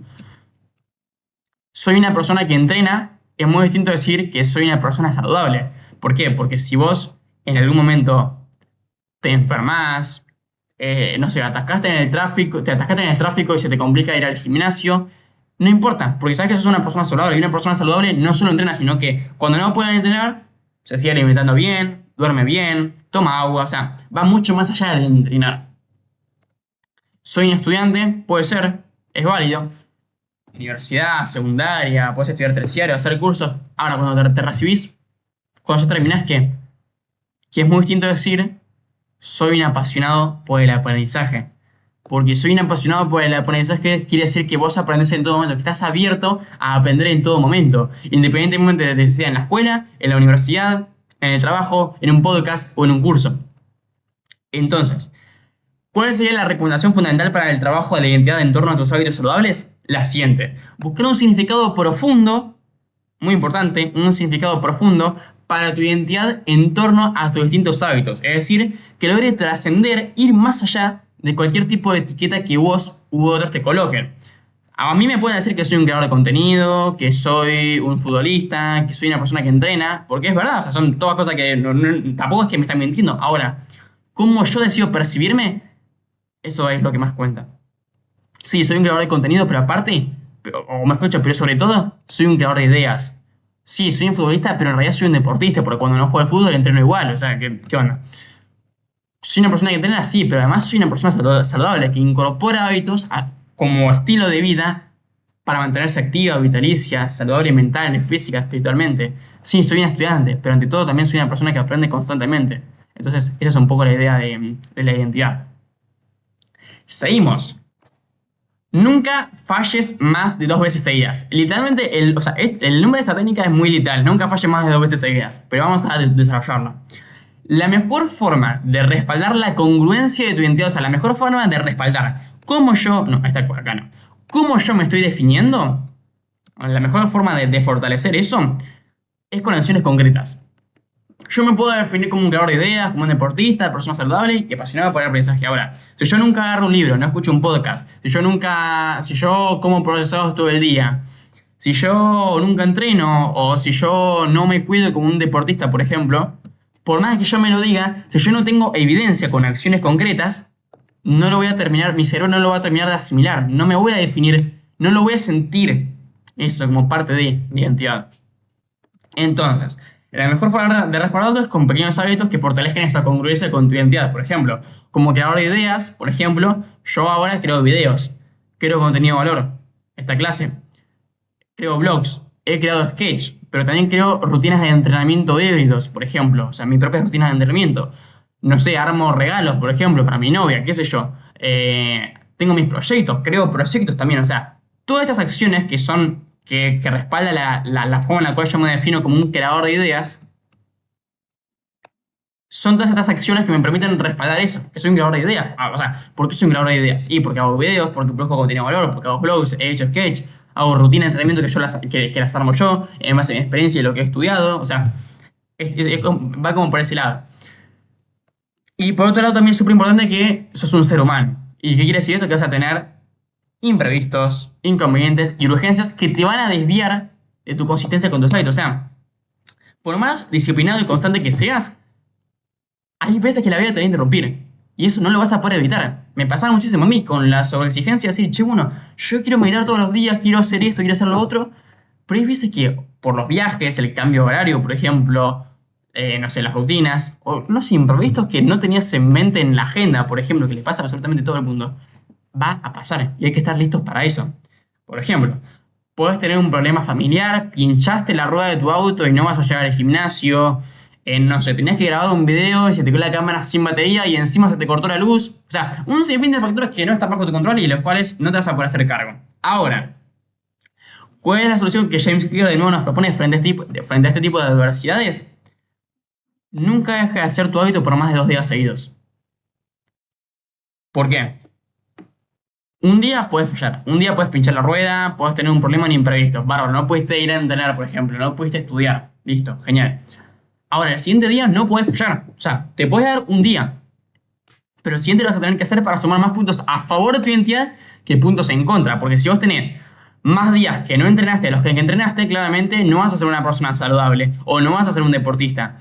Soy una persona que entrena, es muy distinto decir que soy una persona saludable. ¿Por qué? Porque si vos en algún momento te enfermas, no sé, te atascaste en el tráfico y se te complica ir al gimnasio, no importa, porque sabes que sos una persona saludable y una persona saludable no solo entrena, sino que cuando no puede entrenar, se sigue alimentando bien, duerme bien, toma agua, o sea, va mucho más allá de entrenar. Soy un estudiante, puede ser, es válido. Universidad, secundaria, puedes estudiar terciario, hacer cursos. Ahora, cuando te recibís, cuando ya terminás, ¿qué? Que es muy distinto decir, soy un apasionado por el aprendizaje. Porque soy un apasionado por el aprendizaje quiere decir que vos aprendés en todo momento, que estás abierto a aprender en todo momento, independientemente de si sea en la escuela, en la universidad, en el trabajo, en un podcast o en un curso. Entonces, ¿cuál sería la recomendación fundamental para el trabajo de la identidad en torno a tus hábitos saludables? La siguiente. Buscar un significado profundo, muy importante, un significado profundo para tu identidad en torno a tus distintos hábitos. Es decir, que logre trascender, ir más allá de cualquier tipo de etiqueta que vos u otros te coloquen. A mí me pueden decir que soy un creador de contenido, que soy un futbolista, que soy una persona que entrena, porque es verdad, o sea, son todas cosas que tampoco es que me están mintiendo. Ahora, ¿cómo yo decido percibirme? Eso es lo que más cuenta. Sí, soy un creador de contenido, pero aparte, o mejor dicho, pero sobre todo, soy un creador de ideas. Sí, soy un futbolista, pero en realidad soy un deportista, porque cuando no juego al fútbol entreno igual, o sea, ¿qué onda? Soy una persona que entrena, sí, pero además soy una persona saludable, que incorpora hábitos como estilo de vida para mantenerse activa, vitalicia, saludable mental, física, espiritualmente. Sí, soy un estudiante, pero ante todo también soy una persona que aprende constantemente. Entonces, esa es un poco la idea de la identidad. Seguimos. Nunca falles más de 2 veces seguidas. Literalmente, el nombre de esta técnica es muy literal. Nunca falles más de 2 veces seguidas. Pero vamos a desarrollarla. La mejor forma de respaldar la congruencia de tu identidad, o sea, la mejor forma de respaldar cómo yo, no, esta cosa acá no, cómo yo me estoy definiendo, la mejor forma de fortalecer eso es con acciones concretas. Yo me puedo definir como un creador de ideas, como un deportista, persona saludable y apasionado por el aprendizaje. Ahora, si yo nunca agarro un libro, no escucho un podcast, si yo como procesados todo el día, si yo nunca entreno o si yo no me cuido como un deportista, por ejemplo, por más que yo me lo diga, si yo no tengo evidencia con acciones concretas, no lo voy a terminar, mi cerebro no lo va a terminar de asimilar, no me voy a definir, no lo voy a sentir eso como parte de mi identidad. Entonces, la mejor forma de respaldarlo es con pequeños hábitos que fortalezcan esa congruencia con tu identidad. Por ejemplo, como creador de ideas, por ejemplo, yo ahora creo videos, creo contenido de valor, esta clase, creo blogs, he creado sketch, pero también creo rutinas de entrenamiento híbridos, por ejemplo, o sea, mis propias rutinas de entrenamiento. No sé, armo regalos, por ejemplo, para mi novia, qué sé yo. Tengo mis proyectos, creo proyectos también, o sea, todas estas acciones que respalda la forma en la cual yo me defino como un creador de ideas, son todas estas acciones que me permiten respaldar eso, que soy un creador de ideas. O sea, ¿por qué soy un creador de ideas? Y porque hago videos, porque produzco contenido de valor, porque hago blogs, he hecho sketch, hago rutina de entrenamiento que las armo yo, en base a mi experiencia y lo que he estudiado. O sea, va como por ese lado. Y por otro lado también es súper importante que sos un ser humano. ¿Y qué quiere decir esto? Que vas a tener imprevistos, inconvenientes y urgencias que te van a desviar de tu consistencia con tus hábitos. O sea, por más disciplinado y constante que seas, hay veces que la vida te va a interrumpir. Y eso no lo vas a poder evitar. Me pasaba muchísimo a mí con la sobreexigencia, decir, che, bueno, yo quiero meditar todos los días, quiero hacer esto, quiero hacer lo otro. Pero hay veces que por los viajes, el cambio horario, por ejemplo, no sé, las rutinas, o no sé, imprevistos que no tenías en mente en la agenda, por ejemplo, que le pasa a absolutamente todo el mundo, va a pasar y hay que estar listos para eso. Por ejemplo, puedes tener un problema familiar, pinchaste la rueda de tu auto y no vas a llegar al gimnasio, no sé, tenías que grabar un video y se te quedó la cámara sin batería y encima se te cortó la luz. O sea, un sinfín de factores que no están bajo tu control y los cuales no te vas a poder hacer cargo. Ahora, ¿cuál es la solución que James Clear de nuevo nos propone frente a este tipo de adversidades? Nunca dejes de hacer tu hábito por más de 2 días seguidos. ¿Por qué? Un día puedes fallar, un día puedes pinchar la rueda, puedes tener un problema en imprevistos, bárbaro, no pudiste ir a entrenar, por ejemplo, no pudiste estudiar, listo, genial. Ahora, el siguiente día no puedes fallar, o sea, te puedes dar un día, pero el siguiente lo vas a tener que hacer para sumar más puntos a favor de tu identidad que puntos en contra. Porque si vos tenés más días que no entrenaste de los que entrenaste, claramente no vas a ser una persona saludable o no vas a ser un deportista.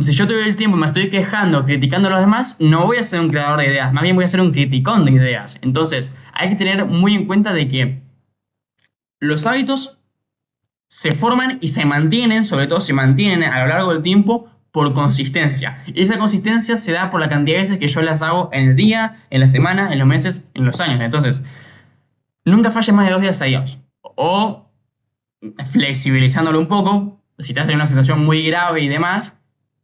Si yo todo el tiempo me estoy quejando, criticando a los demás, no voy a ser un creador de ideas, más bien voy a ser un criticón de ideas. Entonces, hay que tener muy en cuenta de que los hábitos se forman y se mantienen, sobre todo se mantienen a lo largo del tiempo por consistencia. Y esa consistencia se da por la cantidad de veces que yo las hago en el día, en la semana, en los meses, en los años. Entonces, nunca falles más de 2 días seguidos. O flexibilizándolo un poco, si estás en una situación muy grave y demás,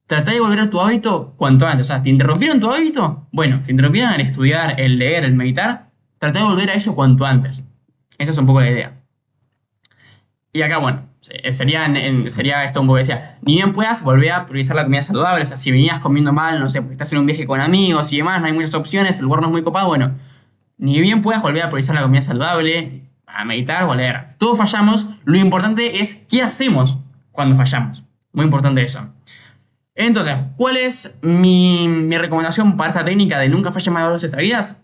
trata de volver a tu hábito cuanto antes. O sea, ¿te interrumpieron tu hábito? Bueno, te interrumpieron el estudiar, el leer, el meditar, trata de volver a eso cuanto antes. Esa es un poco la idea. Y acá, bueno, sería esto un poco que decía, ni bien puedas, volver a priorizar la comida saludable. O sea, si venías comiendo mal, no sé, porque estás en un viaje con amigos y demás, no hay muchas opciones, el lugar no es muy copado, bueno, ni bien puedas volver a priorizar la comida saludable, a meditar o a leer. Todos fallamos, lo importante es qué hacemos cuando fallamos. Muy importante eso. Entonces, ¿cuál es mi recomendación para esta técnica de nunca falles más de 2 veces seguidas?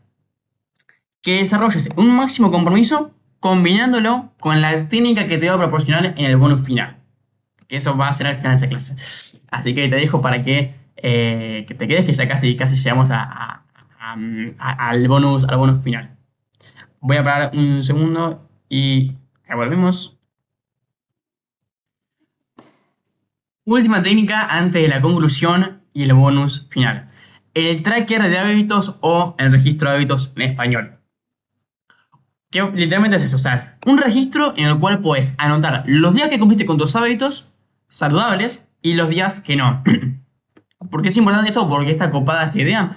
Que desarrolles un máximo compromiso combinándolo con la técnica que te voy a proporcionar en el bonus final. Que eso va a ser al final de esta clase. Así que te dejo para que te quedes, que ya casi llegamos al bonus final. Voy a parar un segundo y volvemos. Última técnica antes de la conclusión y el bonus final. El tracker de hábitos o el registro de hábitos en español. Que literalmente es eso, o sea, es un registro en el cual puedes anotar los días que cumpliste con tus hábitos saludables y los días que no. ¿Por qué es importante esto? Porque está copada esta idea.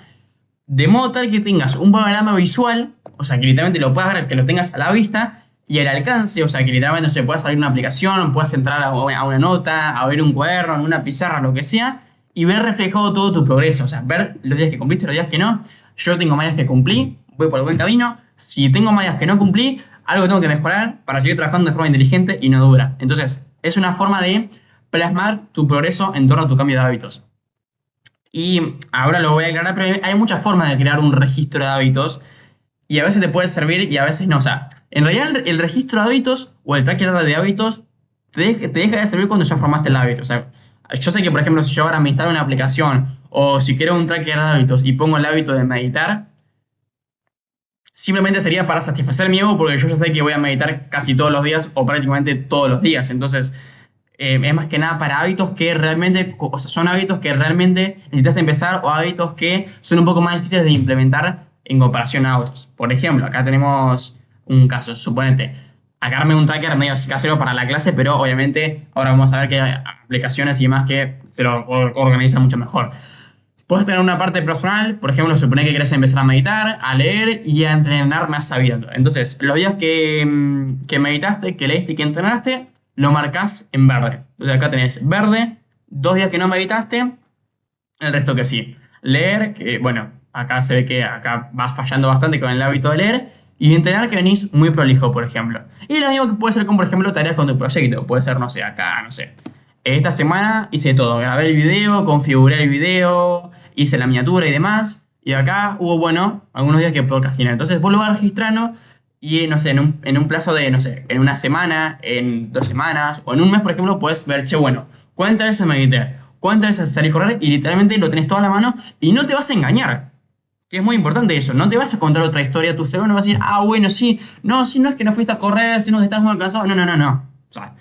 De modo tal que tengas un panorama visual, o sea, que literalmente lo puedas ver, que lo tengas a la vista y al alcance, o sea, que literalmente se pueda salir una aplicación, puedas entrar a una nota, a ver un cuaderno, en una pizarra, lo que sea, y ver reflejado todo tu progreso, o sea, ver los días que cumpliste, los días que no. Yo tengo más días que cumplí, voy por el buen camino. Si tengo más días que no cumplí, algo tengo que mejorar para seguir trabajando de forma inteligente y no dura. Entonces, es una forma de plasmar tu progreso en torno a tu cambio de hábitos. Y ahora lo voy a aclarar, pero hay muchas formas de crear un registro de hábitos y a veces te puede servir y a veces no. O sea, en realidad el registro de hábitos o el tracker de hábitos te deja de servir cuando ya formaste el hábito. O sea, yo sé que, por ejemplo, si yo ahora me instalo una aplicación o si quiero un tracker de hábitos y pongo el hábito de meditar, simplemente sería para satisfacer mi ego porque yo ya sé que voy a meditar casi todos los días o prácticamente todos los días. Entonces, es más que nada para hábitos que realmente, o sea, son hábitos que realmente necesitas empezar o hábitos que son un poco más difíciles de implementar en comparación a otros. Por ejemplo, acá tenemos un caso, suponete, acá armé un tracker medio casero para la clase, pero obviamente ahora vamos a ver que hay aplicaciones y demás que te lo organizan mucho mejor. Puedes tener una parte personal, por ejemplo, supone que querés empezar a meditar, a leer y a entrenar más sabiendo. Entonces, los días que meditaste, que leíste y que entrenaste, lo marcas en verde. Entonces acá tenés verde, 2 días que no meditaste, el resto que sí. Leer, que bueno, acá se ve que acá vas fallando bastante con el hábito de leer. Y entrenar que venís muy prolijo, por ejemplo. Y lo mismo que puede ser con, por ejemplo, tareas con tu proyecto. Puede ser, no sé, acá, no sé. Esta semana hice todo. Grabé el video, configuré el video, hice la miniatura y demás. Y acá hubo, bueno, algunos días que procrastiné. Entonces vos lo vas registrando y, no sé, en un plazo de, no sé, en una semana, en 2 semanas o en un mes, por ejemplo, puedes ver, che, bueno, ¿cuántas veces medité? ¿Cuántas veces salí a correr? Y literalmente lo tenés todo a la mano y no te vas a engañar. Que es muy importante eso, no te vas a contar otra historia, tu cerebro no va a decir, ah, bueno, sí, no es que no fuiste a correr, si no estás muy cansado, no. O sea,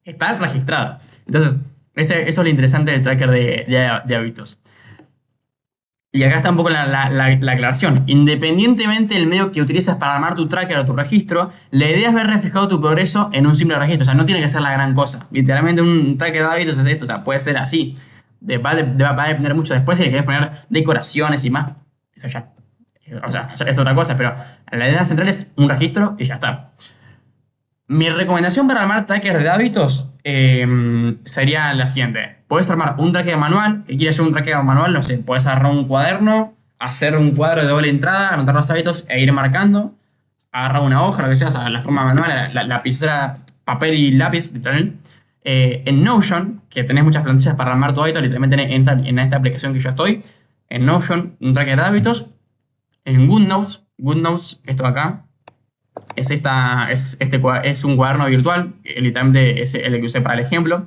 está registrado. Entonces, eso es lo interesante del tracker de hábitos. Y acá está un poco la aclaración. Independientemente del medio que utilices para armar tu tracker o tu registro, la idea es ver reflejado tu progreso en un simple registro. O sea, no tiene que ser la gran cosa. Literalmente un tracker de hábitos es esto, o sea, puede ser así. Va a depender mucho después si le querés poner decoraciones y más. Eso ya, o sea, es otra cosa, pero la idea central es un registro y ya está. Mi recomendación para armar trackers de hábitos sería la siguiente. Puedes armar un tracker manual, que quieres hacer un tracker manual, no sé, puedes agarrar un cuaderno, hacer un cuadro de doble entrada, anotar los hábitos e ir marcando, agarrar una hoja, lo que sea, o sea la forma manual, la lapicera, papel y lápiz, literal. En Notion, que tenés muchas plantillas para armar tu hábito, literalmente en esta aplicación que yo estoy, en Notion, un tracker de hábitos, en GoodNotes, esto de acá, es un cuaderno virtual, literalmente es el que usé para el ejemplo.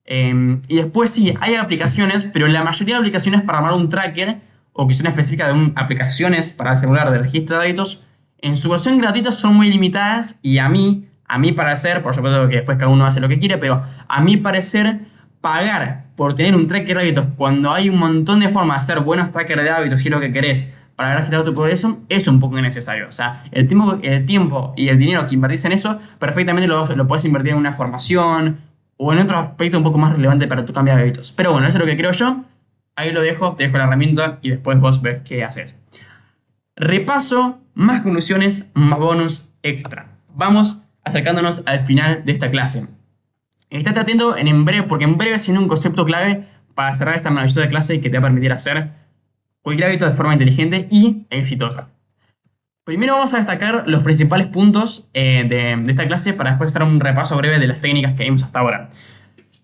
Y después sí, hay aplicaciones, pero la mayoría de aplicaciones para armar un tracker o que son específicas de aplicaciones para el celular de registro de hábitos, en su versión gratuita son muy limitadas y a mi parecer, por supuesto que después cada uno hace lo que quiere, pero a mi parecer, pagar por tener un tracker de hábitos cuando hay un montón de formas de hacer buenos trackers de hábitos y es lo que querés para registrar tu progreso, es un poco innecesario. O sea, el tiempo y el dinero que invertís en eso, perfectamente lo puedes invertir en una formación o en otro aspecto un poco más relevante para tu cambio de hábitos. Pero bueno, eso es lo que creo yo. Ahí lo dejo, te dejo la herramienta y después vos ves qué haces. Repaso, más conclusiones, más bonus extra. Vamos acercándonos al final de esta clase. Estate atento en breve, porque en breve se viene un concepto clave para cerrar esta maravillosa clase que te va a permitir hacer cualquier hábito de forma inteligente y exitosa. Primero vamos a destacar los principales puntos de esta clase para después hacer un repaso breve de las técnicas que vimos hasta ahora.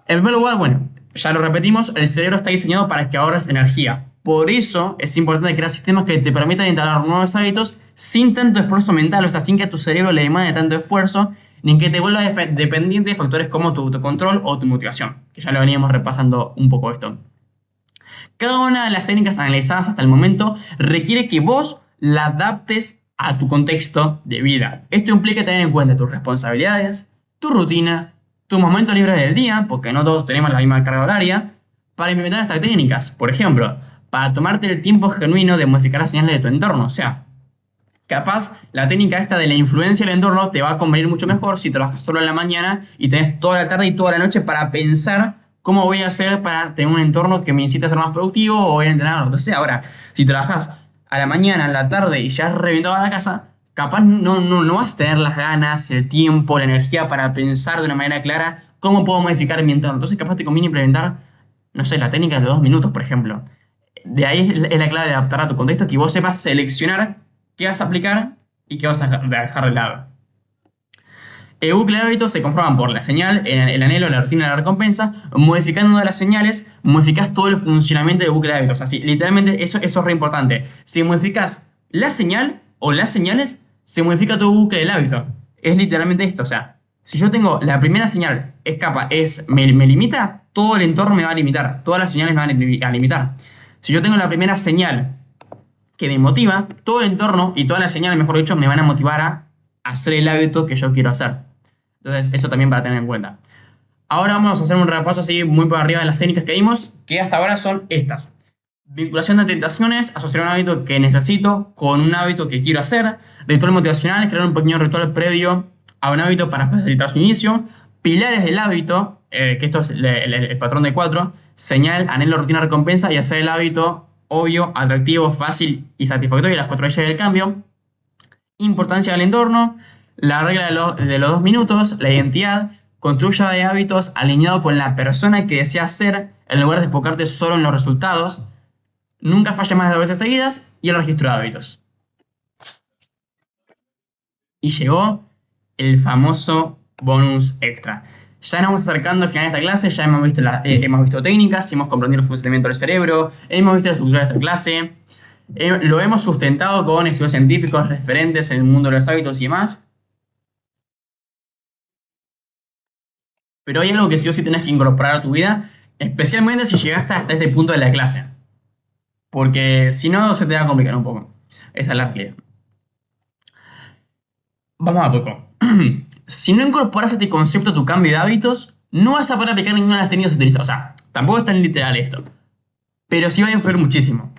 En primer lugar, bueno, ya lo repetimos, el cerebro está diseñado para que ahorres energía. Por eso es importante crear sistemas que te permitan instalar nuevos hábitos sin tanto esfuerzo mental, o sea, sin que a tu cerebro le demande tanto esfuerzo, ni que te vuelva dependiente de factores como tu autocontrol o tu motivación, que ya lo veníamos repasando un poco esto. Cada una de las técnicas analizadas hasta el momento requiere que vos la adaptes a tu contexto de vida. Esto implica tener en cuenta tus responsabilidades, tu rutina, tus momentos libres del día, porque no todos tenemos la misma carga horaria, para implementar estas técnicas. Por ejemplo, para tomarte el tiempo genuino de modificar las señales de tu entorno. O sea, capaz la técnica esta de la influencia del entorno te va a convenir mucho mejor si trabajas solo en la mañana y tenés toda la tarde y toda la noche para pensar cómo voy a hacer para tener un entorno que me incite a ser más productivo o voy a entrenar o lo que sea. Ahora, si trabajas a la mañana, a la tarde y ya has reventado a la casa, capaz no vas a tener las ganas, el tiempo, la energía para pensar de una manera clara cómo puedo modificar mi entorno. Entonces capaz te conviene implementar, no sé, la técnica de los 2 minutos, por ejemplo. De ahí es la clave de adaptar a tu contexto, que vos sepas seleccionar qué vas a aplicar y qué vas a dejar de lado. El bucle de hábitos se conforman por la señal, el anhelo, la rutina, la recompensa. Modificando una de las señales, modificas todo el funcionamiento del bucle de hábitos. Así, literalmente, eso es re importante. Si modificas la señal o las señales, se modifica tu bucle del hábito. Es literalmente esto. O sea, si yo tengo la primera señal, me limita, todo el entorno me va a limitar. Todas las señales me van a limitar. Si yo tengo la primera señal que me motiva, todo el entorno y todas las señales, mejor dicho, me van a motivar a hacer el hábito que yo quiero hacer. Entonces, eso también para tener en cuenta. Ahora vamos a hacer un repaso así muy por arriba de las técnicas que vimos, que hasta ahora son estas. Vinculación de tentaciones, asociar un hábito que necesito con un hábito que quiero hacer. Ritual motivacional, crear un pequeño ritual previo a un hábito para facilitar su inicio. Pilares del hábito, que esto es el patrón de 4. Señal, anhelo, rutina, recompensa y hacer el hábito obvio, atractivo, fácil y satisfactorio, las 4 leyes del cambio. Importancia del entorno, la regla de los 2 minutos, la identidad, construya de hábitos alineado con la persona que deseas ser en lugar de enfocarte solo en los resultados, nunca falle más de 2 veces seguidas y el registro de hábitos. Y llegó el famoso bonus extra. Ya nos vamos acercando al final de esta clase, ya hemos visto técnicas, hemos comprendido el funcionamiento del cerebro, hemos visto la estructura de esta clase, lo hemos sustentado con estudios científicos referentes en el mundo de los hábitos y demás. Pero hay algo que sí o sí tenés que incorporar a tu vida, especialmente si llegaste hasta este punto de la clase. Porque si no, se te va a complicar un poco. Esa es la realidad. Vamos a poco. Si no incorporas este concepto a tu cambio de hábitos, no vas a poder aplicar ninguna de las técnicas utilizadas. O sea, tampoco es tan literal esto. Pero sí va a influir muchísimo.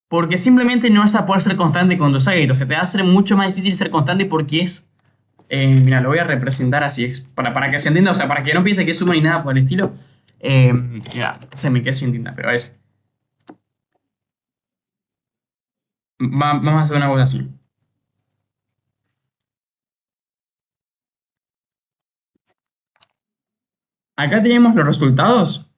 Porque simplemente no vas a poder ser constante con tus hábitos. Se te va a hacer mucho más difícil ser constante porque es... mira, lo voy a representar así, para que se entienda, o sea, para que no piense que es sumo ni nada por el estilo. Mira, se me quedé sin tinta, pero es... Vamos a hacer una cosa así. Acá tenemos los resultados,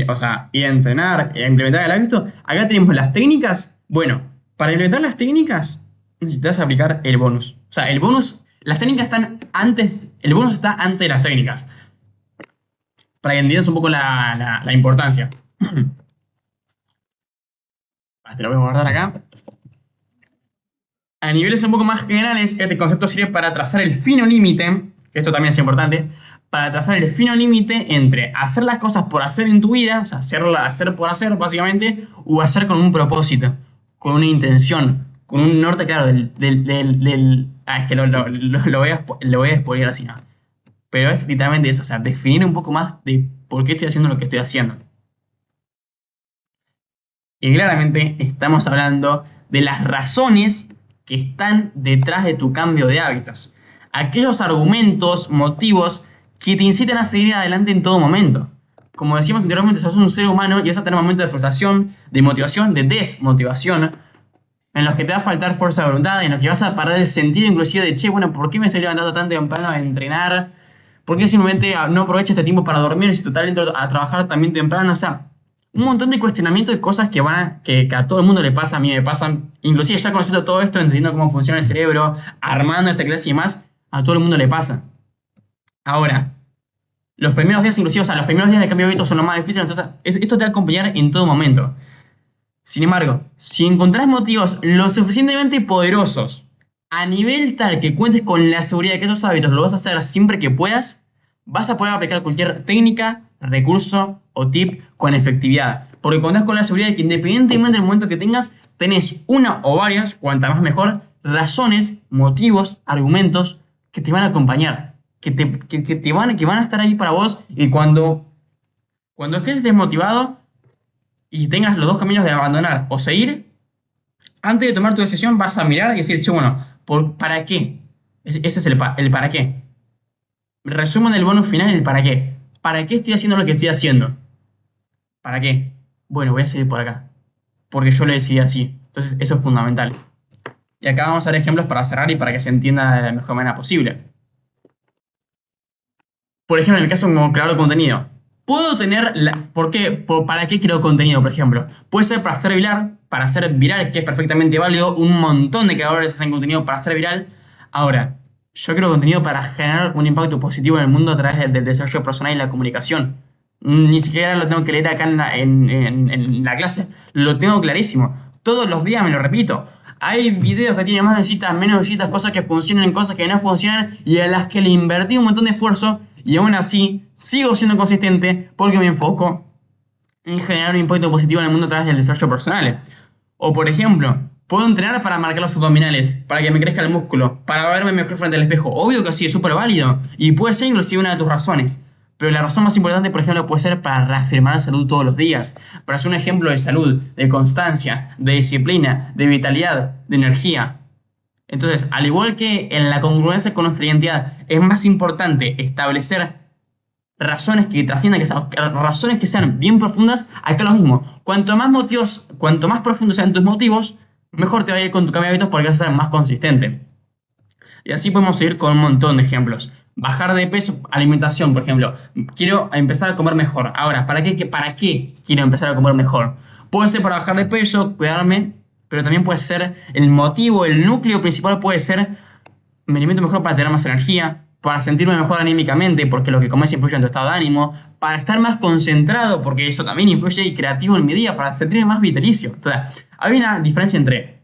o sea, y entrenar, e implementar el hábito. Acá tenemos las técnicas. Bueno, para implementar las técnicas necesitas aplicar el bonus. O sea, el bonus, las técnicas están antes, el bonus está antes de las técnicas. Para que entiendas un poco la importancia. Te lo voy a guardar acá. A niveles un poco más generales, este concepto sirve para trazar el fino límite, que esto también es importante, para trazar el fino límite entre hacer las cosas por hacer en tu vida, o sea, hacer por hacer, básicamente, o hacer con un propósito, con una intención, con un norte claro es que lo voy a spoilear así, ¿no? Pero es literalmente eso, o sea, definir un poco más de por qué estoy haciendo lo que estoy haciendo. Y claramente estamos hablando de las razones que están detrás de tu cambio de hábitos. Aquellos argumentos, motivos que te incitan a seguir adelante en todo momento. Como decíamos anteriormente, sos un ser humano y vas a tener momentos de frustración, de motivación, de desmotivación, en los que te va a faltar fuerza de voluntad, en los que vas a perder el sentido inclusive de, che, bueno, ¿por qué me estoy levantando tan temprano a entrenar? ¿Por qué simplemente no aprovecho este tiempo para dormir si total entro a trabajar también temprano? O sea, un montón de cuestionamientos de cosas que a todo el mundo le pasa, a mí me pasan, inclusive ya conociendo todo esto, entendiendo cómo funciona el cerebro, armando esta clase y demás, a todo el mundo le pasa. Ahora, los primeros días inclusive, o sea, los primeros días del cambio de hábito son los más difíciles, entonces esto te va a acompañar en todo momento. Sin embargo, si encontrás motivos lo suficientemente poderosos a nivel tal que cuentes con la seguridad de que esos hábitos lo vas a hacer siempre que puedas, vas a poder aplicar cualquier técnica, recurso o tip con efectividad. Porque contás con la seguridad de que independientemente del momento que tengas, tenés una o varias, cuanta más mejor, razones, motivos, argumentos que te van a acompañar, que van a estar ahí para vos y cuando estés desmotivado y tengas los dos caminos de abandonar o seguir, antes de tomar tu decisión vas a mirar y decir, che, bueno, ¿para qué? Ese es el para qué. Resumen del bonus final, el para qué. ¿Para qué estoy haciendo lo que estoy haciendo? ¿Para qué? Bueno, voy a seguir por acá. Porque yo lo decidí así. Entonces, eso es fundamental. Y acá vamos a dar ejemplos para cerrar y para que se entienda de la mejor manera posible. Por ejemplo, en el caso como creador de contenido. Puedo tener ¿para qué creo contenido, por ejemplo? Puede ser para hacer viral, que es perfectamente válido. Un montón de creadores hacen contenido para hacer viral. Ahora, yo creo contenido para generar un impacto positivo en el mundo a través del desarrollo personal y la comunicación. Ni siquiera lo tengo que leer acá en la clase. Lo tengo clarísimo. Todos los días me lo repito. Hay videos que tienen más visitas, menos visitas, cosas que funcionan, cosas que no funcionan y a las que le invertí un montón de esfuerzo y aún así sigo siendo consistente porque me enfoco en generar un impacto positivo en el mundo a través del desarrollo personal. O por ejemplo, puedo entrenar para marcar los abdominales, para que me crezca el músculo, para verme mejor frente al espejo. Obvio que sí, es súper válido y puede ser inclusive una de tus razones. Pero la razón más importante, por ejemplo, puede ser para reafirmar la salud todos los días, para ser un ejemplo de salud, de constancia, de disciplina, de vitalidad, de energía. Entonces, al igual que en la congruencia con nuestra identidad, es más importante establecer razones que trasciendan, razones que sean bien profundas, acá lo mismo. Cuanto más profundos sean tus motivos, mejor te va a ir con tu cambio de hábitos porque vas a ser más consistente. Y así podemos seguir con un montón de ejemplos. Bajar de peso, alimentación, por ejemplo. Quiero empezar a comer mejor. Ahora, ¿para qué quiero empezar a comer mejor? Puede ser para bajar de peso, cuidarme, pero también puede ser el motivo, el núcleo principal puede ser me alimento mejor para tener más energía, para sentirme mejor anímicamente, porque lo que comes influye en tu estado de ánimo, para estar más concentrado, porque eso también influye y creativo en mi día, para sentirme más vitalicio. O sea, hay una diferencia entre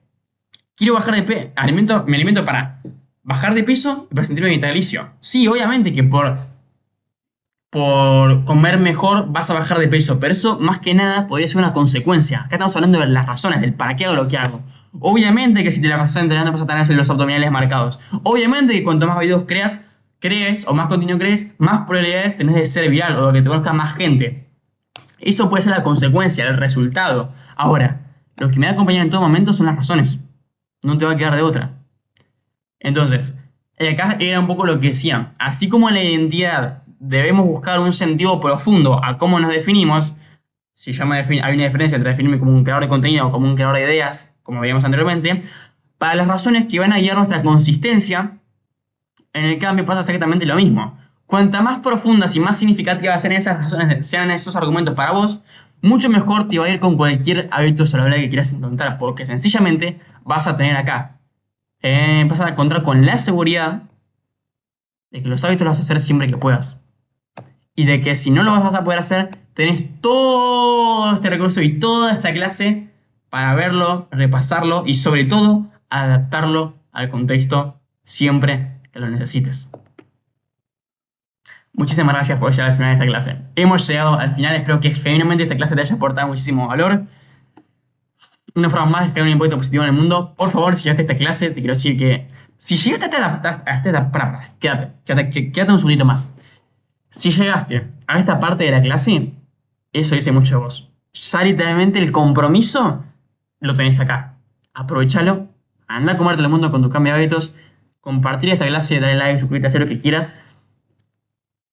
quiero bajar de peso, me alimento para bajar de peso y para sentirme vitalicio. Sí, obviamente que por comer mejor vas a bajar de peso, pero eso más que nada podría ser una consecuencia. Acá estamos hablando de las razones, del para qué hago lo que hago. Obviamente que si te la pasas entrenando vas a tener los abdominales marcados. Obviamente que cuanto más videos crees o más contenido crees, más probabilidades tenés de ser viral o de que te conozca más gente. Eso puede ser la consecuencia, el resultado. Ahora, lo que me va a acompañar en todo momento son las razones. No te va a quedar de otra. Entonces, acá era un poco lo que decía. Así como en la identidad debemos buscar un sentido profundo a cómo nos definimos, si yo hay una diferencia entre definirme como un creador de contenido o como un creador de ideas, como veíamos anteriormente, para las razones que van a guiar nuestra consistencia, en el cambio pasa exactamente lo mismo. Cuanta más profundas y más significativas sean esas razones, sean esos argumentos para vos, mucho mejor te va a ir con cualquier hábito saludable que quieras encontrar, porque sencillamente vas a tener acá vas a encontrar con la seguridad de que los hábitos los vas a hacer siempre que puedas. Y de que si no lo vas a poder hacer, tenés todo este recurso y toda esta clase para verlo, repasarlo y sobre todo adaptarlo al contexto siempre que lo necesites. Muchísimas gracias por llegar al final de esta clase. Hemos llegado al final, espero que genuinamente esta clase te haya aportado muchísimo valor. Una forma más de crear un impacto positivo en el mundo. Por favor, si llegaste a esta clase, te quiero decir que si llegaste quédate un segundito más. Si llegaste a esta parte de la clase, eso dice mucho de vos. Ya literalmente el compromiso lo tenés acá. Aprovechalo, anda a comerte el mundo con tus cambios de hábitos, compartir esta clase, dale like, suscríbete, hacer lo que quieras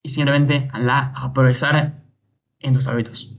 y simplemente anda a progresar en tus hábitos.